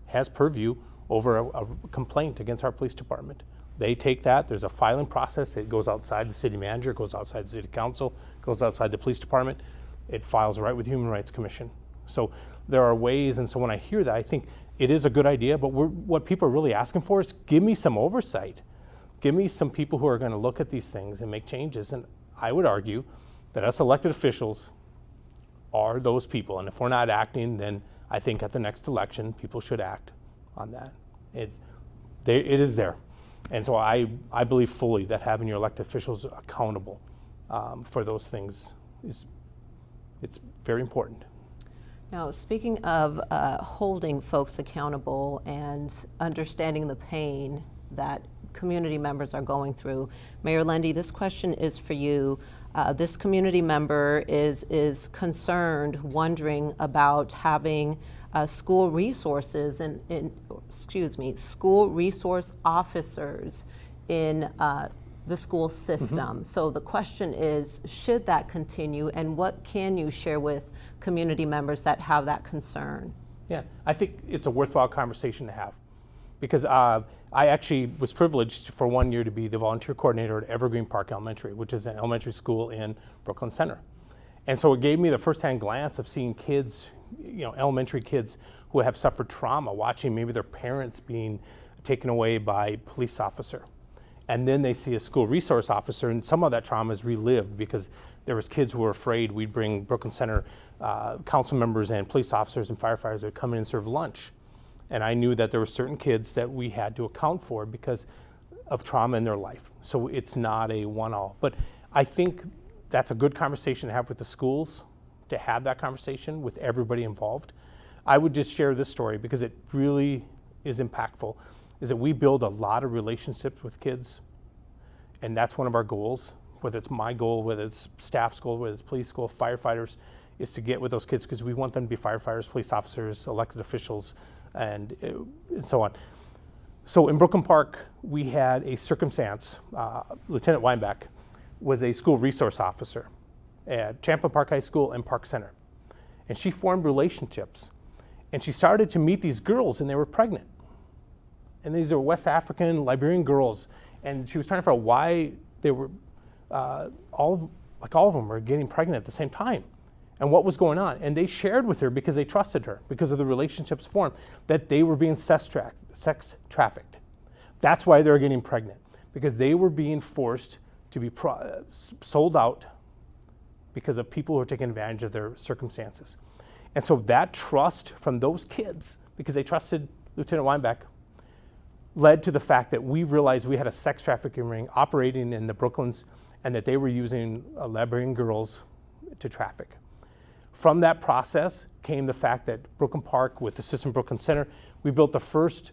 has purview over a complaint against our police department. They take that, there's a filing process, it goes outside the city manager, it goes outside the city council, it goes outside the police department, it files right with Human Rights Commission. So there are ways, and so when I hear that, I think it is a good idea, but what people are really asking for is give me some oversight. Give me some people who are going to look at these things and make changes, and I would argue that us elected officials are those people, and if we're not acting, then I think at the next election, people should act on that. It is there. And so I believe fully that having your elected officials accountable for those things it's very important. Now, speaking of holding folks accountable and understanding the pain that community members are going through, Mayor Lundy, this question is for you. This community member is concerned, wondering about having school resources school resource officers in the school system. So the question is, should that continue, and what can you share with community members that have that concern? Yeah, I think it's a worthwhile conversation to have, because I actually was privileged for 1 year to be the volunteer coordinator at Evergreen Park Elementary, which is an elementary school in Brooklyn Center. And so it gave me the firsthand glance of seeing kids elementary kids who have suffered trauma, watching maybe their parents being taken away by a police officer. And then they see a school resource officer, and some of that trauma is relived because there was kids who were afraid. We'd bring Brooklyn Center council members and police officers and firefighters that would come in and serve lunch. And I knew that there were certain kids that we had to account for because of trauma in their life. So it's not a one-all. But I think that's a good conversation to have with the schools, to have that conversation with everybody involved. I would just share this story because it really is impactful, is that we build a lot of relationships with kids, and that's one of our goals, whether it's my goal, whether it's staff's goal, whether it's police goal, firefighters, is to get with those kids because we want them to be firefighters, police officers, elected officials, and so on. So in Brooklyn Park, we had a circumstance. Lieutenant Weinbeck was a school resource officer at Champlain Park High School and Park Center. And she formed relationships. And she started to meet these girls, and they were pregnant. And these are West African, Liberian girls. And she was trying to figure out why they were, all of them were getting pregnant at the same time, and what was going on. And they shared with her, because they trusted her, because of the relationships formed, that they were being sex trafficked. That's why they were getting pregnant, because they were being forced to be sold out because of people who are taking advantage of their circumstances. And so that trust from those kids, because they trusted Lieutenant Weinbeck, led to the fact that we realized we had a sex trafficking ring operating in the Brooklyns, and that they were using Liberian girls to traffic. From that process came the fact that Brooklyn Park, with Assistant Brooklyn Center, we built the first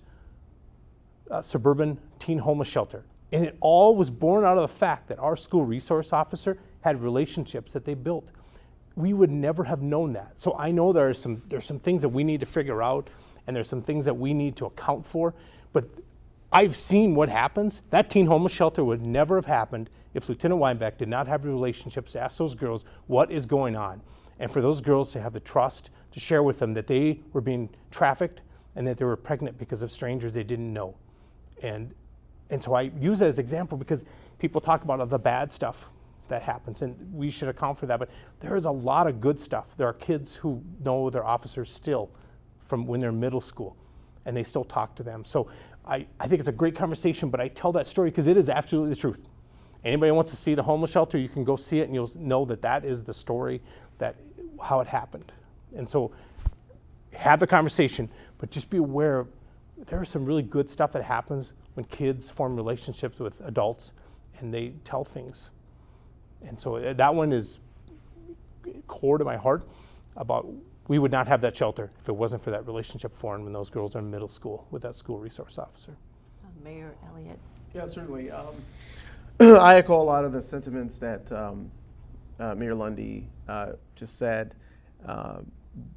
suburban teen homeless shelter. And it all was born out of the fact that our school resource officer had relationships that they built. We would never have known that. So I know there's some things that we need to figure out, and there's some things that we need to account for, but I've seen what happens. That teen homeless shelter would never have happened if Lieutenant Weinbeck did not have relationships to ask those girls what is going on, and for those girls to have the trust to share with them that they were being trafficked and that they were pregnant because of strangers they didn't know. And so I use that as an example because people talk about all the bad stuff that happens, and we should account for that, but there is a lot of good stuff. There are kids who know their officers still from when they're in middle school, and they still talk to them. So I think it's a great conversation, but I tell that story because it is absolutely the truth. Anybody who wants to see the homeless shelter, you can go see it, and you'll know that that is the story, that how it happened. And so have the conversation, but just be aware there is some really good stuff that happens when kids form relationships with adults and they tell things. And so that one is core to my heart about we would not have that shelter if it wasn't for that relationship formed when those girls are in middle school with that school resource officer. Mayor Elliott. Yeah, certainly. I echo a lot of the sentiments that Mayor Lundy just said.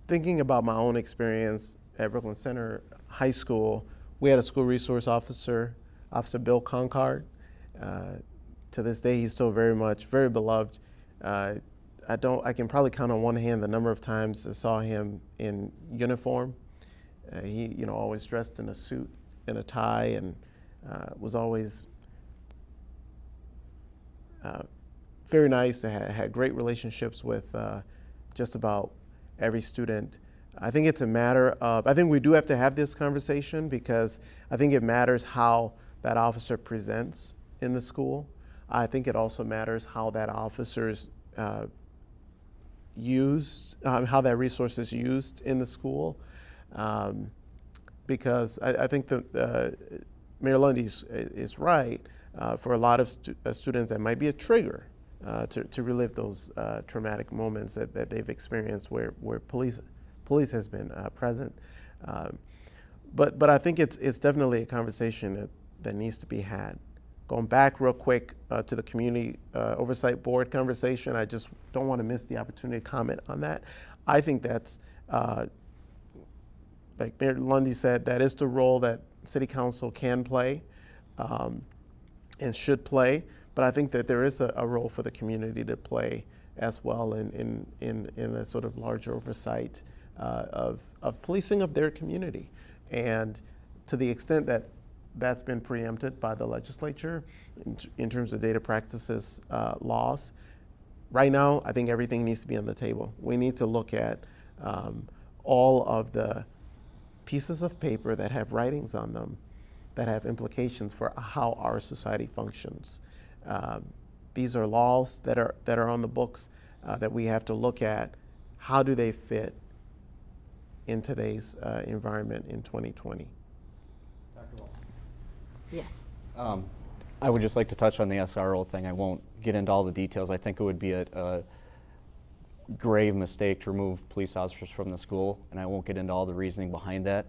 Thinking about my own experience at Brooklyn Center High School, we had a school resource officer, Officer Bill Concord. To this day, he's still very beloved. I can probably count on one hand the number of times I saw him in uniform. He, always dressed in a suit and a tie, and was always very nice. Had great relationships with just about every student. I think it's a matter of, I think we do have to have this conversation because I think it matters how that officer presents in the school. I think it also matters how that officer's used, how that resource is used in the school. Because I think Mayor Lundy is right. For a lot of students, that might be a trigger to relive those traumatic moments that they've experienced where police has been present. But I think it's definitely a conversation that needs to be had. Going back real quick to the Community Oversight Board conversation, I just don't want to miss the opportunity to comment on that. I think that's, like Mayor Lundy said, that is the role that City Council can play and should play. But I think that there is a role for the community to play as well in a sort of larger oversight of policing of their community. And to the extent that that's been preempted by the legislature in terms of data practices laws, right now I think everything needs to be on the table. We need to look at all of the pieces of paper that have writings on them that have implications for how our society functions. These are laws that are on the books that we have to look at. How do they fit in today's environment in 2020? Yes. I would just like to touch on the SRO thing. I won't get into all the details. I think it would be a grave mistake to remove police officers from the school, and I won't get into all the reasoning behind that.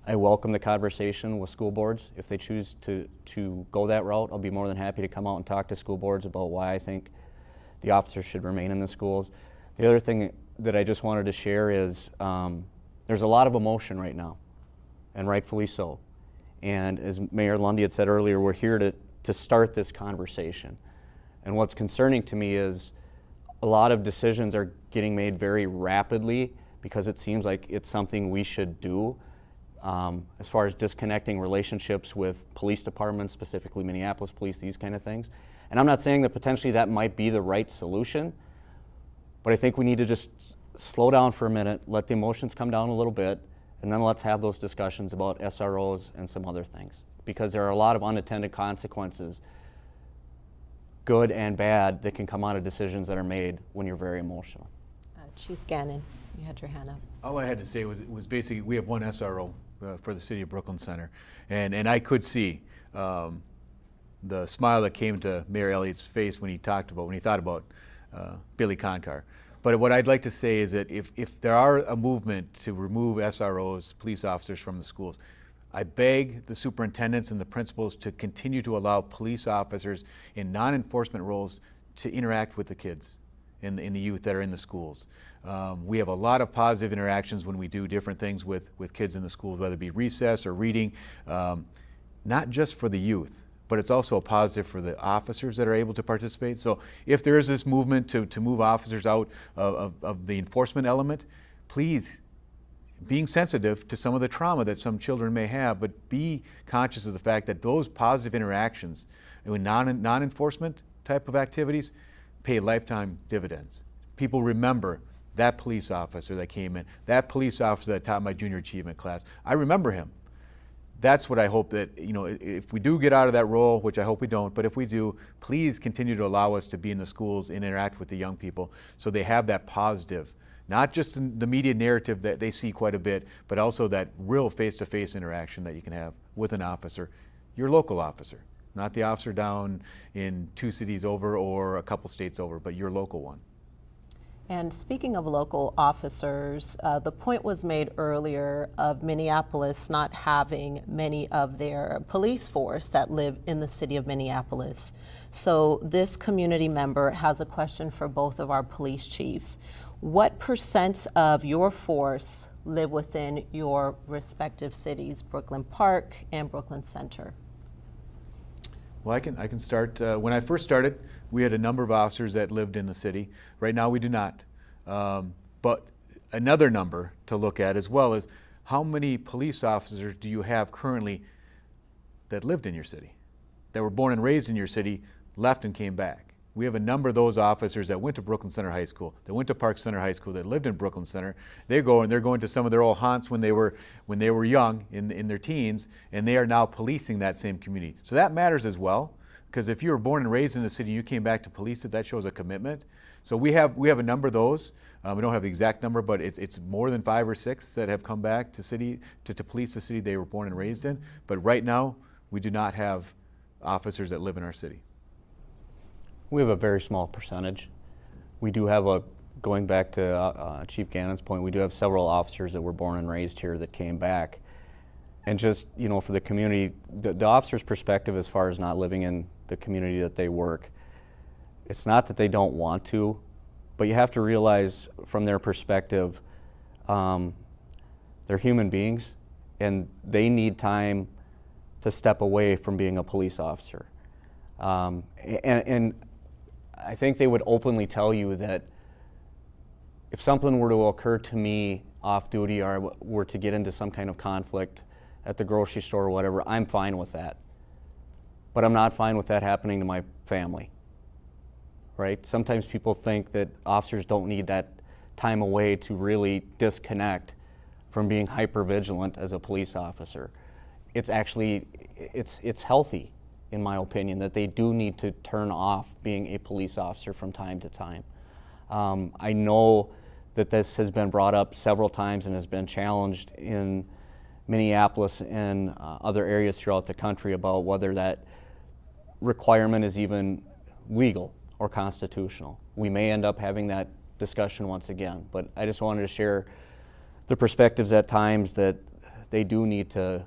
I welcome the conversation with school boards. If they choose to go that route, I'll be more than happy to come out and talk to school boards about why I think the officers should remain in the schools. The other thing that I just wanted to share is there's a lot of emotion right now, and rightfully so. And as Mayor Lundy had said earlier, we're here to start this conversation. And what's concerning to me is a lot of decisions are getting made very rapidly because it seems like it's something we should do. As far as disconnecting relationships with police departments, specifically Minneapolis Police, these kind of things. And I'm not saying that potentially that might be the right solution, but I think we need to just slow down for a minute, let the emotions come down a little bit, and then let's have those discussions about SROs and some other things. Because there are a lot of unintended consequences, good and bad, that can come out of decisions that are made when you're very emotional. Chief Gannon, you had your hand up. All I had to say was basically we have one SRO for the City of Brooklyn Center, and I could see the smile that came to Mayor Elliott's face when he thought about Billy Conkar. But what I'd like to say is that if there are a movement to remove SROs, police officers, from the schools, I beg the superintendents and the principals to continue to allow police officers in non-enforcement roles to interact with the kids and the youth that are in the schools. We have a lot of positive interactions when we do different things with kids in the schools, whether it be recess or reading, not just for the youth, but it's also a positive for the officers that are able to participate. So if there is this movement to move officers out of the enforcement element, please, being sensitive to some of the trauma that some children may have, but be conscious of the fact that those positive interactions with non-enforcement type of activities pay lifetime dividends. People remember that police officer that came in, that police officer that taught my junior achievement class. I remember him. That's what I hope that, if we do get out of that role, which I hope we don't, but if we do, please continue to allow us to be in the schools and interact with the young people so they have that positive, not just the media narrative that they see quite a bit, but also that real face-to-face interaction that you can have with an officer, your local officer, not the officer down in 2 cities over or a couple states over, but your local one. And speaking of local officers, the point was made earlier of Minneapolis not having many of their police force that live in the city of Minneapolis. So this community member has a question for both of our police chiefs. What % of your force live within your respective cities, Brooklyn Park and Brooklyn Center? Well, I can start. When I first started, we had a number of officers that lived in the city. Right now, we do not. But another number to look at as well is how many police officers do you have currently that lived in your city, that were born and raised in your city, left and came back? We have a number of those officers that went to Brooklyn Center High School, that went to Park Center High School, that lived in Brooklyn Center. They're going to some of their old haunts when they were young, in their teens, and they are now policing that same community. So that matters as well, because if you were born and raised in the city and you came back to police it, that shows a commitment. So we have a number of those. We don't have the exact number, but it's more than 5 or 6 that have come back to police the city they were born and raised in. But right now, we do not have officers that live in our city. We have a very small percentage. We do have going back to Chief Gannon's point, we do have several officers that were born and raised here that came back. And just, for the community, the officer's perspective as far as not living in the community that they work, it's not that they don't want to, but you have to realize from their perspective, they're human beings and they need time to step away from being a police officer. And I think they would openly tell you that if something were to occur to me off duty or were to get into some kind of conflict at the grocery store or whatever, I'm fine with that. But I'm not fine with that happening to my family, right? Sometimes people think that officers don't need that time away to really disconnect from being hypervigilant as a police officer. It's actually, it's healthy, in my opinion, that they do need to turn off being a police officer from time to time. I know that this has been brought up several times and has been challenged in Minneapolis and other areas throughout the country about whether that requirement is even legal or constitutional. We may end up having that discussion once again, but I just wanted to share the perspectives at times that they do need to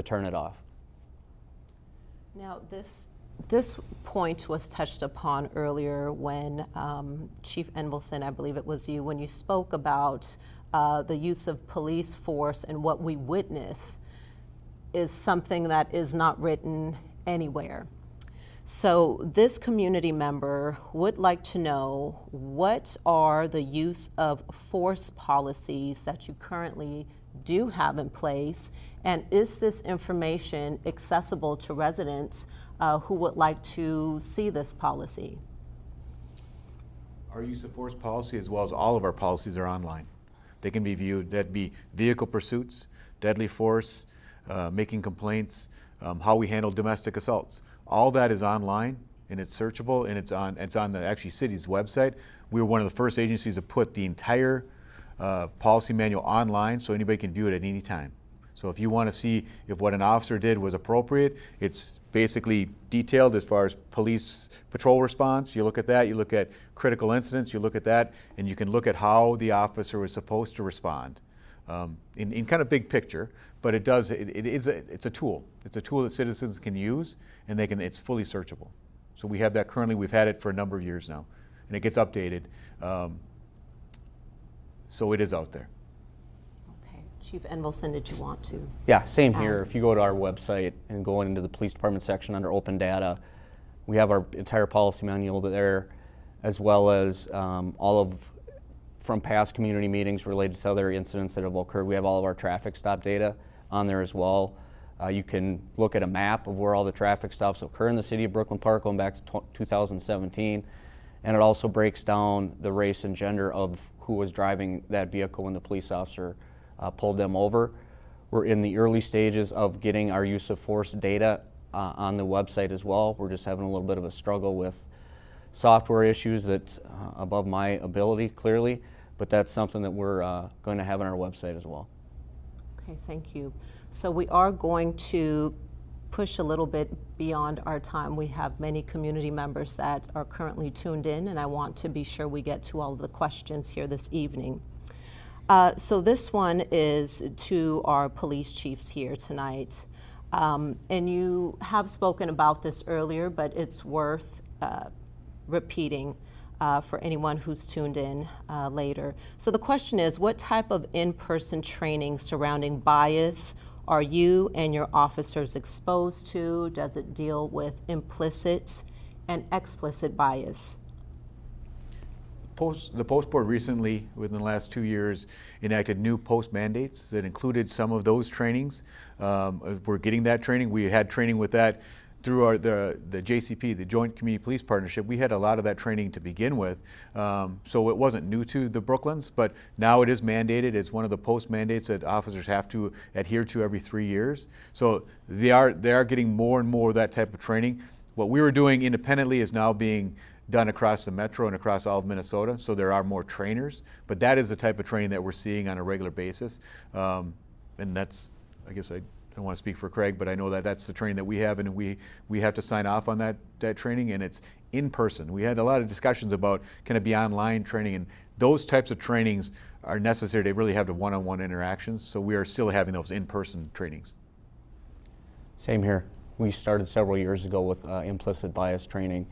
turn it off. Now, this point was touched upon earlier when Chief Envelson, I believe it was you, when you spoke about the use of police force and what we witness is something that is not written anywhere. So this community member would like to know, what are the use of force policies that you currently do have in place, and is this information accessible to residents who would like to see this policy? Our use of force policy, as well as all of our policies, are online. They can be viewed. That'd be vehicle pursuits, deadly force, making complaints, how we handle domestic assaults. All that is online, and it's searchable, and it's on the actually city's website. We were one of the first agencies to put the entire policy manual online, so anybody can view it at any time. So if you want to see if what an officer did was appropriate, it's basically detailed as far as police patrol response. You look at that, you look at critical incidents, you look at that, and you can look at how the officer was supposed to respond in kind of big picture. But it's a tool. It's a tool that citizens can use, and it's fully searchable. So we have that currently. We've had it for a number of years now, and it gets updated. So it is out there. Okay, Chief Envelson, did you want to? Yeah, same here. If you go to our website and go into the police department section under open data, we have our entire policy manual there, as well as from past community meetings related to other incidents that have occurred. We have all of our traffic stop data on there as well. You can look at a map of where all the traffic stops occur in the city of Brooklyn Park going back to 2017. And it also breaks down the race and gender of who was driving that vehicle when the police officer pulled them over. We're in the early stages of getting our use of force data on the website as well. We're just having a little bit of a struggle with software issues that's above my ability, clearly, but that's something that we're going to have on our website as well. Okay, thank you. So we are going to push a little bit beyond our time. We have many community members that are currently tuned in, and I want to be sure we get to all of the questions here this evening. So this one is to our police chiefs here tonight. And you have spoken about this earlier, but it's worth repeating for anyone who's tuned in later. So the question is, what type of in-person training surrounding bias are you and your officers exposed to? Does it deal with implicit and explicit bias? The Post Board recently, within the last 2 years, enacted new post mandates that included some of those trainings. We're getting that training. We had training with that through the JCP, the Joint Community Police Partnership. We had a lot of that training to begin with, so it wasn't new to the Brooklyns, but now it is mandated. It's one of the post mandates that officers have to adhere to every 3 years. So they are getting more and more of that type of training. What we were doing independently is now being done across the metro and across all of Minnesota, so there are more trainers, but that is the type of training that we're seeing on a regular basis. And that's, I guess I don't want to speak for Craig, but I know that that's the training that we have, and we have to sign off on that training, and it's in person. We had a lot of discussions about can it be online training, and those types of trainings are necessary to really have the one-on-one interactions, so we are still having those in-person trainings. Same here. We started several years ago with implicit bias training,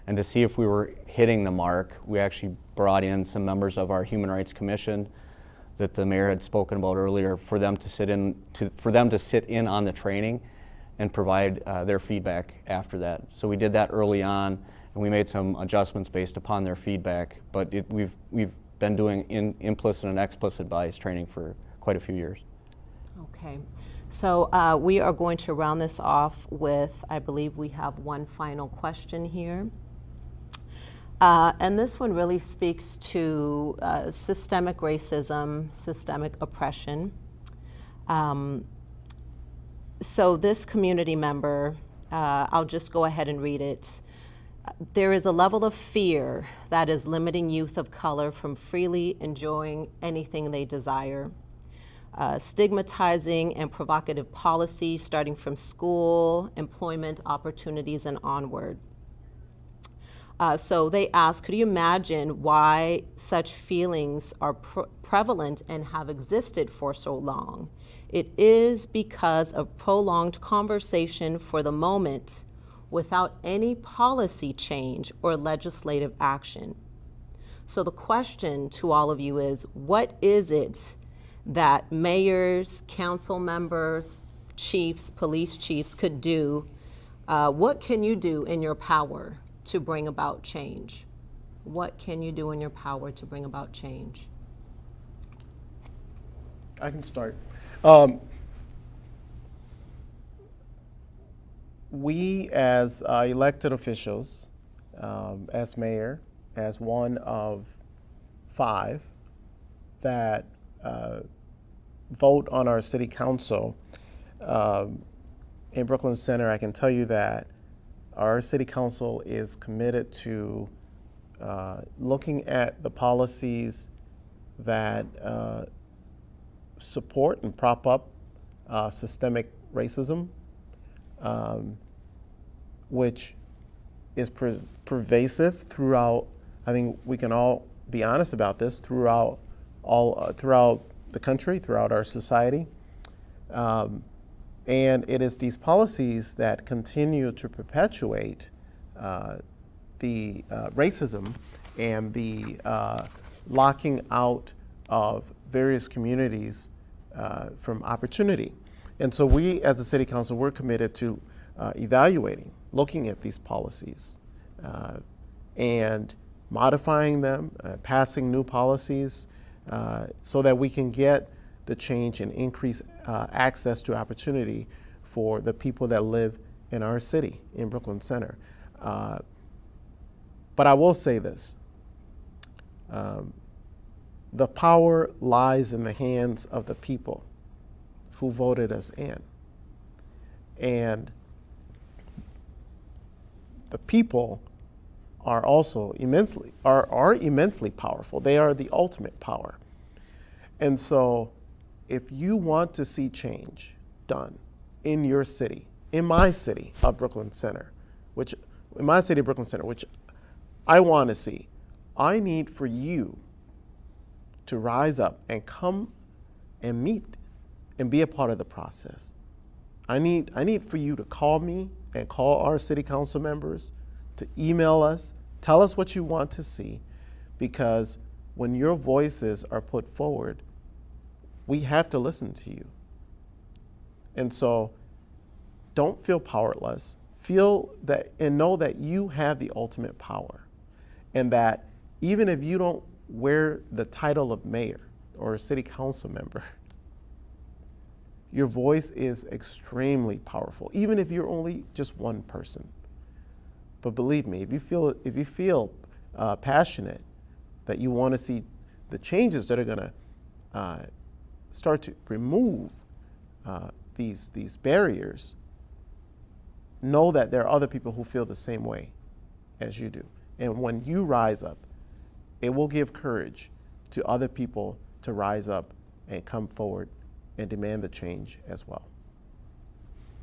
and to see if we were hitting the mark, we actually brought in some members of our Human Rights Commission that the mayor had spoken about earlier, for them to sit in on the training and provide their feedback after that. So we did that early on, and we made some adjustments based upon their feedback. But we've been doing implicit and explicit bias training for quite a few years. Okay, so we are going to round this off with, I believe we have one final question here. And this one really speaks to systemic racism, systemic oppression. So this community member, I'll just go ahead and read it. There is a level of fear that is limiting youth of color from freely enjoying anything they desire. Stigmatizing and provocative policies starting from school, employment opportunities, and onward. So they ask, could you imagine why such feelings are prevalent and have existed for so long? It is because of prolonged conversation for the moment without any policy change or legislative action. So the question to all of you is, what is it that mayors, council members, chiefs, police chiefs could do? What can you do in your power to bring about change? What can you do in your power to bring about change? I can start. We as elected officials, as mayor, as one of 5 that vote on our city council in Brooklyn Center, I can tell you that our city council is committed to looking at the policies that support and prop up systemic racism, which is pervasive throughout. I think we can all be honest about this, throughout the country, throughout our society. And it is these policies that continue to perpetuate the racism and the locking out of various communities from opportunity. And so we, as a city council, we're committed to evaluating, looking at these policies and modifying them, passing new policies so that we can get the change and increase access to opportunity for the people that live in our city, in Brooklyn Center. But I will say this, the power lies in the hands of the people who voted us in. And the people are also immensely powerful. They are the ultimate power. And so if you want to see change done in your city, in my city of Brooklyn Center, which I want to see, I need for you to rise up and come and meet and be a part of the process. I need for you to call me and call our city council members, to email us, tell us what you want to see, because when your voices are put forward, we have to listen to you. And so don't feel powerless. Feel that and know that you have the ultimate power, and that even if you don't wear the title of mayor or a city council member, your voice is extremely powerful, even if you're only just one person. But believe me, if you feel passionate that you want to see the changes that are going to start to remove these barriers, know that there are other people who feel the same way as you do. And when you rise up, it will give courage to other people to rise up and come forward and demand the change as well.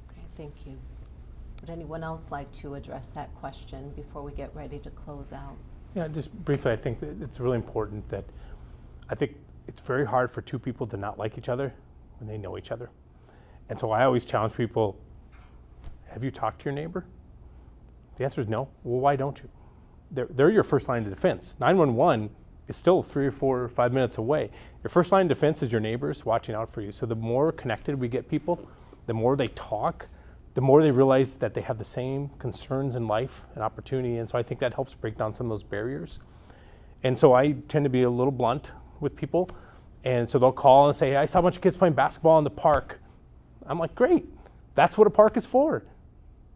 Okay, thank you. Would anyone else like to address that question before we get ready to close out? Yeah, just briefly, I think that it's really important that I think it's very hard for 2 people to not like each other when they know each other. And so I always challenge people, have you talked to your neighbor? The answer is no. Well, why don't you? They're your first line of defense. 911 is still 3 or 4 or 5 minutes away. Your first line of defense is your neighbors watching out for you. So the more connected we get people, the more they talk, the more they realize that they have the same concerns in life and opportunity. And so I think that helps break down some of those barriers. And so I tend to be a little blunt with people. And so they'll call and say, I saw a bunch of kids playing basketball in the park. I'm like, great, that's what a park is for.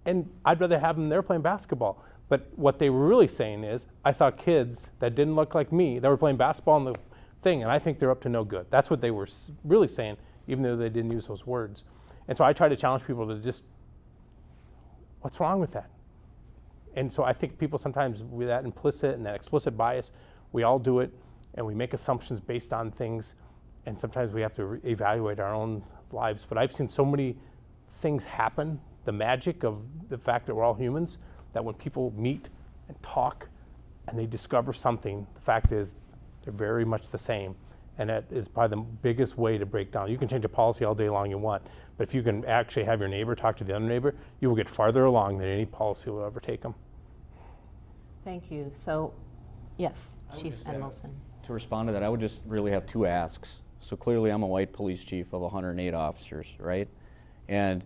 And I'd rather have them there playing basketball. But what they were really saying is, I saw kids that didn't look like me that were playing basketball in the thing, and I think they're up to no good. That's what they were really saying, even though they didn't use those words. And so I try to challenge people to just, what's wrong with that? And so I think people sometimes, with that implicit and that explicit bias, we all do it, and we make assumptions based on things, and sometimes we have to evaluate our own lives. But I've seen so many things happen, the magic of the fact that we're all humans, that when people meet and talk and they discover something, the fact is they're very much the same. And that is probably the biggest way to break down. You can change a policy all day long you want, but if you can actually have your neighbor talk to the other neighbor, you will get farther along than any policy will ever take them. Thank you. So, yes, Chief Enmelson. To respond to that, I would just really have two asks. So clearly I'm a white police chief of 108 officers, right? And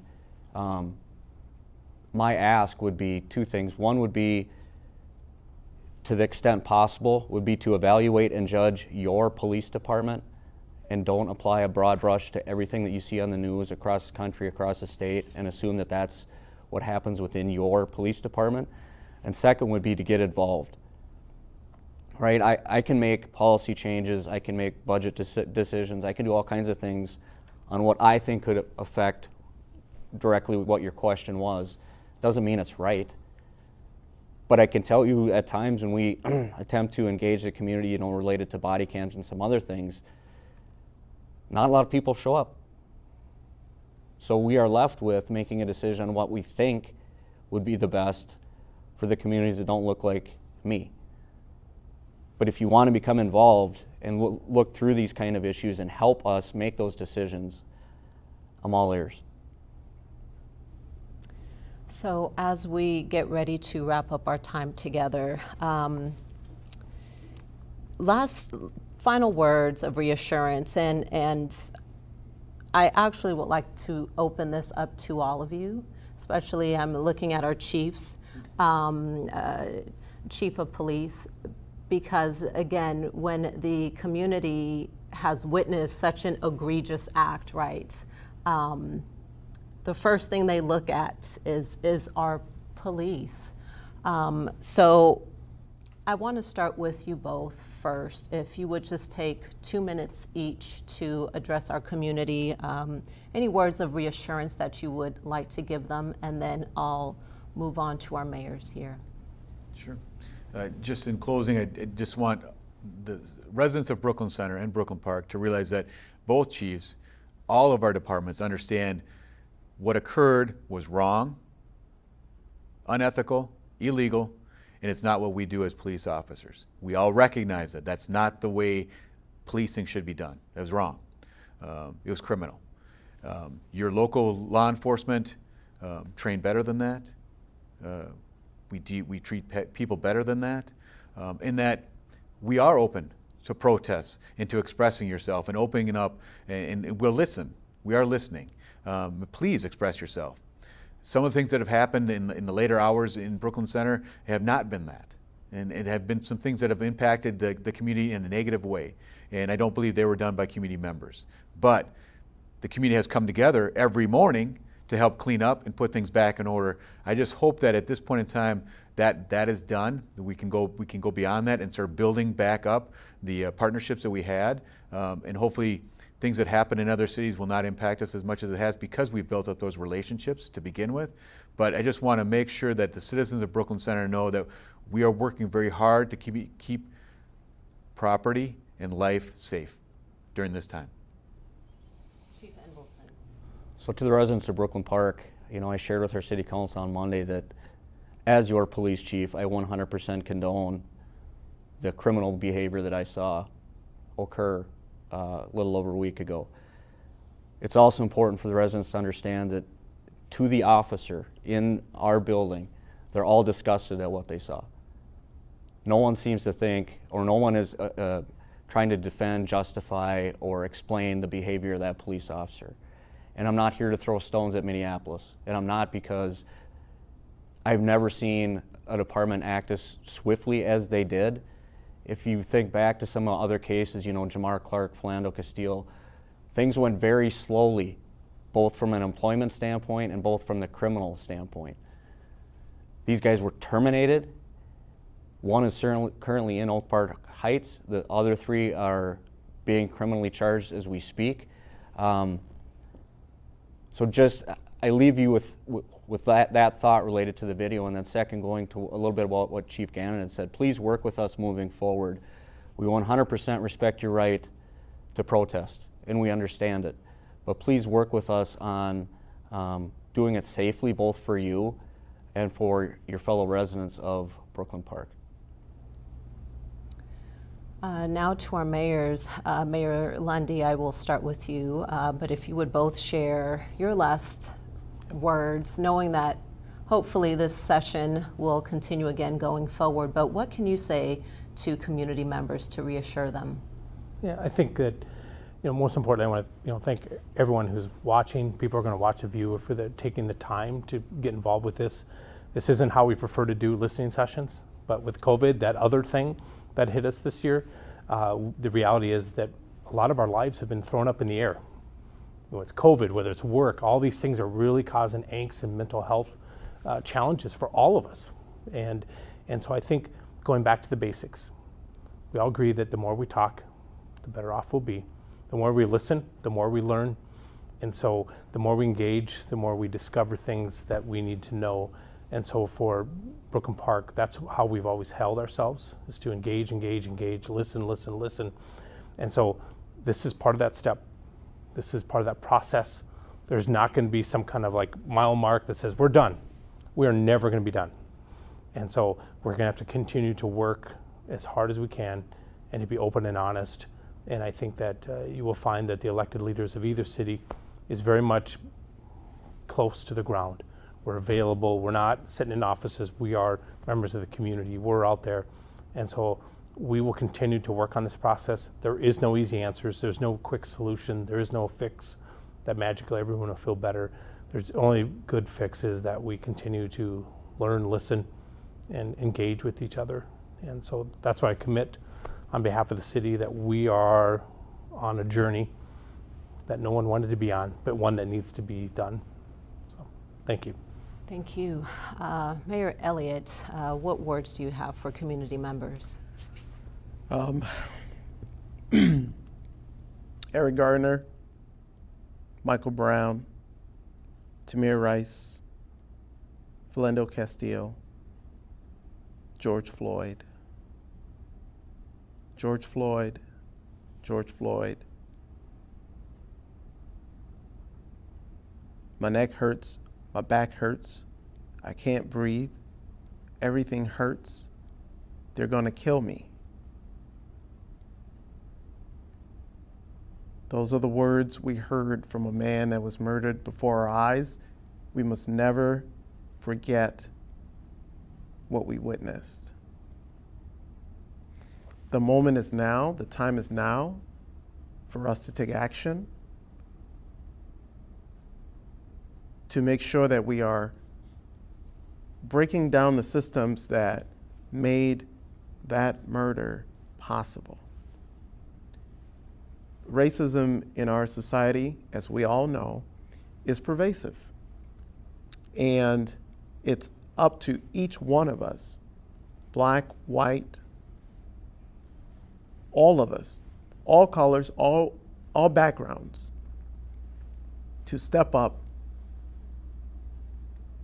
my ask would be two things. One would be, to the extent possible, would be to evaluate and judge your police department, and don't apply a broad brush to everything that you see on the news across the country, across the state, and assume that that's what happens within your police department. And second would be to get involved. Right, I can make policy changes, I can make budget decisions, I can do all kinds of things on what I think could affect directly what your question was. Doesn't mean it's right. But I can tell you at times when we attempt to engage the community, related to body cams and some other things, not a lot of people show up. So we are left with making a decision on what we think would be the best for the communities that don't look like me. But if you want to become involved and look through these kind of issues and help us make those decisions, I'm all ears. So as we get ready to wrap up our time together, final words of reassurance, and I actually would like to open this up to all of you, especially I'm looking at our chiefs, Chief of Police, because again, when the community has witnessed such an egregious act, right, the first thing they look at is our police. So I want to start with you both first. If you would just take 2 minutes each to address our community, any words of reassurance that you would like to give them, and then I'll move on to our mayors here. Sure. Just in closing, I just want the residents of Brooklyn Center and Brooklyn Park to realize that both chiefs, all of our departments understand what occurred was wrong, unethical, illegal, and it's not what we do as police officers. We all recognize that that's not the way policing should be done. It was wrong. It was criminal. Your local law enforcement train better than that. We treat people better than that, in that we are open to protests and to expressing yourself and opening up, and we'll listen. We are listening. Please express yourself. Some of the things that have happened in the later hours in Brooklyn Center have not been that. And it have been some things that have impacted the community in a negative way. And I don't believe they were done by community members. But the community has come together every morning to help clean up and put things back in order. I just hope that at this point in time that is done, that we can go beyond that and start building back up the partnerships that we had, and hopefully things that happen in other cities will not impact us as much as it has, because we've built up those relationships to begin with. But I just want to make sure that the citizens of Brooklyn Center know that we are working very hard to keep property and life safe during this time. Chief Enmelson. So to the residents of Brooklyn Park, I shared with our city council on Monday that as your police chief, I 100% condone the criminal behavior that I saw occur a little over a week ago. It's also important for the residents to understand that to the officer in our building, they're all disgusted at what they saw. No one seems to think, or no one is trying to defend, justify, or explain the behavior of that police officer. And I'm not here to throw stones at Minneapolis. And I'm not, because I've never seen a department act as swiftly as they did. If you think back to some other cases, Jamar Clark, Philando Castile, things went very slowly, both from an employment standpoint and both from the criminal standpoint. These guys were terminated One is currently in Oak Park Heights. The other 3 are being criminally charged as we speak. So just, I leave you with that thought related to the video, and then second, going to a little bit about what Chief Gannon had said. Please work with us moving forward. We 100% respect your right to protest, and we understand it. But please work with us on doing it safely, both for you and for your fellow residents of Brooklyn Park. Now to our mayors. Mayor Lundy, I will start with you, but if you would both share your last words, knowing that hopefully this session will continue again going forward, but what can you say to community members to reassure them? Yeah, I think that, most importantly, I want to, thank everyone who's watching. People are going to watch a view for taking the time to get involved with this. This isn't how we prefer to do listening sessions, but with COVID, that other thing that hit us this year, the reality is that a lot of our lives have been thrown up in the air. Whether it's COVID, whether it's work, all these things are really causing angst and mental health challenges for all of us. And so I think going back to the basics, we all agree that the more we talk, the better off we'll be. The more we listen, the more we learn. And so the more we engage, the more we discover things that we need to know. And so for Brooklyn Park, that's how we've always held ourselves, is to engage, listen. And so this is part of that step. This is part of that process. There's not going to be some kind of mile mark that says we're done. We are never going to be done. And so we're going to have to continue to work as hard as we can and to be open and honest. And I think that you will find that the elected leaders of either city is very much close to the ground. We're available. We're not sitting in offices. We are members of the community. We're out there. And so we will continue to work on this process. There is no easy answers. There's no quick solution. There is no fix that magically everyone will feel better. There's only good fixes that we continue to learn, listen, and engage with each other. And so that's why I commit on behalf of the city that we are on a journey that no one wanted to be on, but one that needs to be done. So, thank you. Thank you. Mayor Elliott, what words do you have for community members? Eric Gardner, Michael Brown, Tamir Rice, Philando Castillo, George Floyd. George Floyd, George Floyd. My neck hurts, my back hurts, I can't breathe, everything hurts, they're gonna kill me. Those are the words we heard from a man that was murdered before our eyes. We must never forget what we witnessed. The moment is now, the time is now for us to take action to make sure that we are breaking down the systems that made that murder possible. Racism in our society, as we all know, is pervasive. And it's up to each one of us, black, white, all of us, all colors, all backgrounds, to step up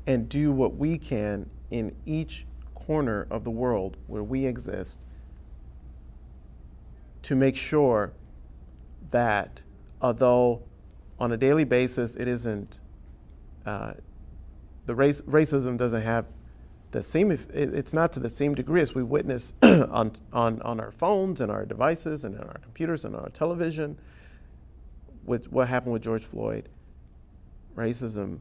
and do what we can in each corner of the world where we exist to make sure that although on a daily basis it isn't, racism doesn't have the same, it's not to the same degree as we witness on our phones and our devices and on our computers and on our television with what happened with George Floyd. Racism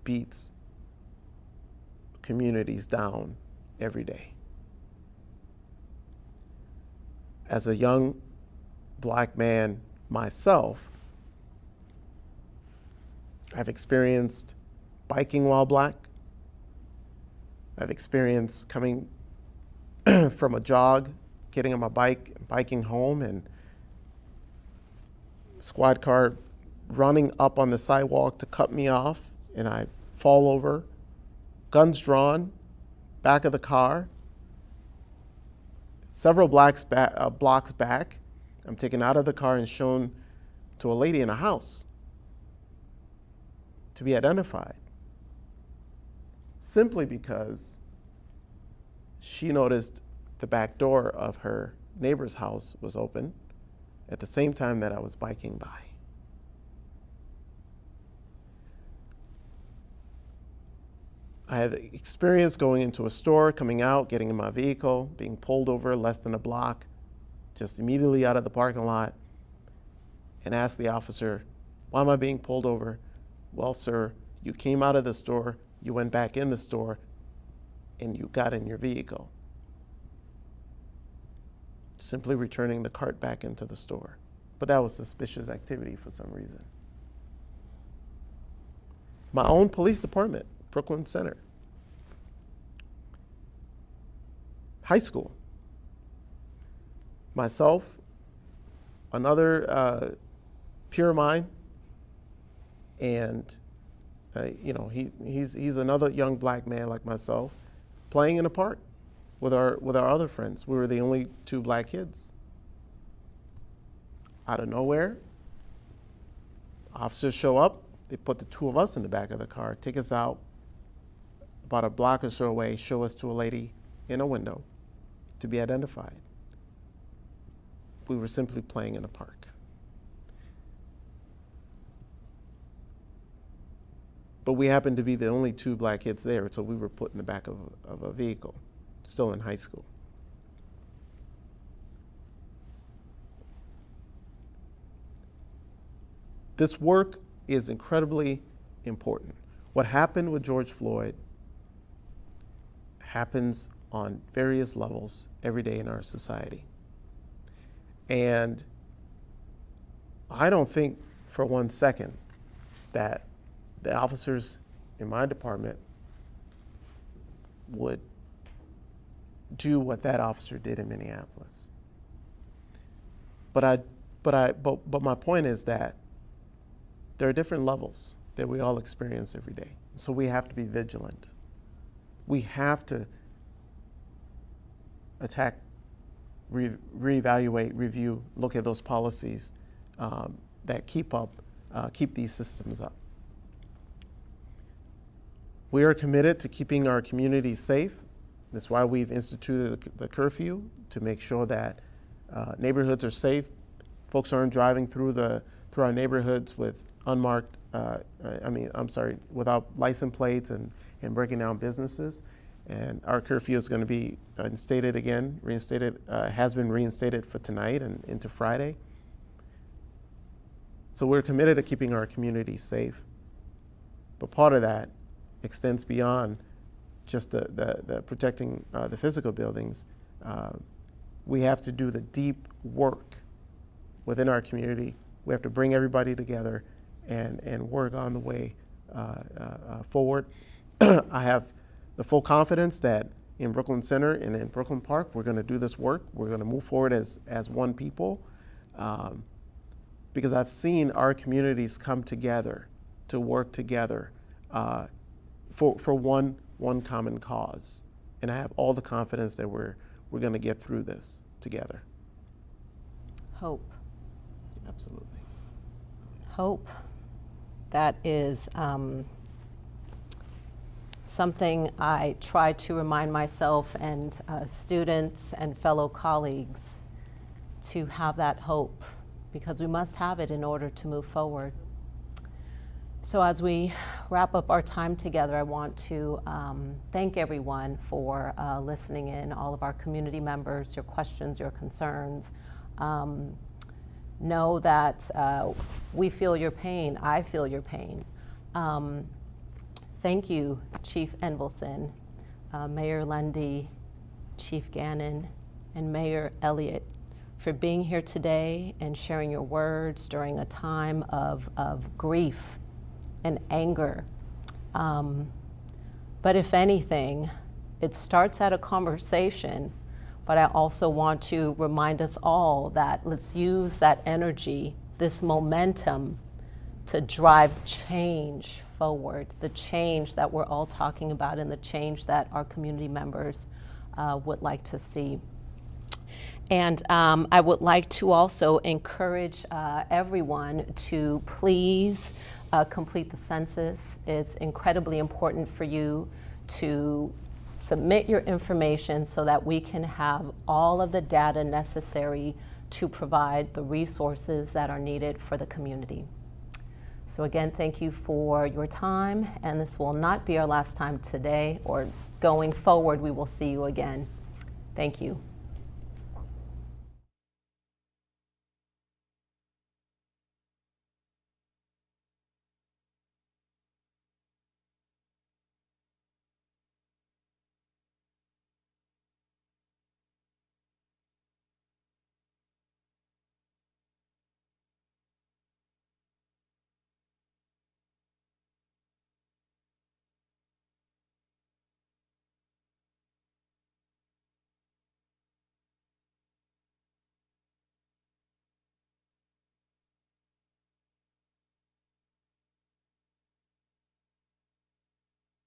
beats communities down every day. As a young black man myself, I've experienced biking while black. I've experienced coming from a jog, getting on my bike, biking home, and squad car running up on the sidewalk to cut me off, and I fall over, guns drawn, back of the car, several blocks back. I'm taken out of the car and shown to a lady in a house to be identified, simply because she noticed the back door of her neighbor's house was open at the same time that I was biking by. I had experience going into a store, coming out, getting in my vehicle, being pulled over less than a block, just immediately out of the parking lot, and asked the officer, "Why am I being pulled over?" "Well, sir, you came out of the store, you went back in the store, and you got in your vehicle." Simply returning the cart back into the store. But that was suspicious activity for some reason. My own police department, Brooklyn Center. High school. Myself, another peer of mine, and he's another young black man like myself, playing in a park with our other friends. We were the only two black kids. Out of nowhere, officers show up. They put the two of us in the back of the car, take us out about a block or so away, show us to a lady in a window to be identified. We were simply playing in a park. But we happened to be the only two black kids there, so we were put in the back of a vehicle, still in high school. This work is incredibly important. What happened with George Floyd happens on various levels every day in our society. And I don't think for 1 second that the officers in my department would do what that officer did in Minneapolis. But my point is that there are different levels that we all experience every day. So we have to be vigilant. We have to attack, reevaluate, review, look at those policies that keep these systems up. We are committed to keeping our communities safe. That's why we've instituted the curfew, to make sure that neighborhoods are safe. Folks aren't driving through our neighborhoods with without license plates and breaking down businesses. And our curfew is going to be has been reinstated for tonight and into Friday. So we're committed to keeping our community safe. But part of that extends beyond just the protecting the physical buildings. We have to do the deep work within our community. We have to bring everybody together and work on the way forward. I have the full confidence that in Brooklyn Center and in Brooklyn Park, we're going to do this work. We're going to move forward as one people, because I've seen our communities come together to work together for one common cause. And I have all the confidence that we're going to get through this together. Hope. Absolutely. Hope. That is something I try to remind myself and students and fellow colleagues to have that hope, because we must have it in order to move forward. So as we wrap up our time together, I want to thank everyone for listening in, all of our community members, your questions, your concerns. Know that we feel your pain. I feel your pain. Thank you, Chief Envelson, Mayor Lundy, Chief Gannon, and Mayor Elliott for being here today and sharing your words during a time of grief and anger. But if anything, it starts at a conversation, but I also want to remind us all that let's use that energy, this momentum, to drive change forward, the change that we're all talking about and the change that our community members would like to see. And I would like to also encourage everyone to please complete the census. It's incredibly important for you to submit your information so that we can have all of the data necessary to provide the resources that are needed for the community. So again, thank you for your time, and this will not be our last time today, or going forward, we will see you again. Thank you.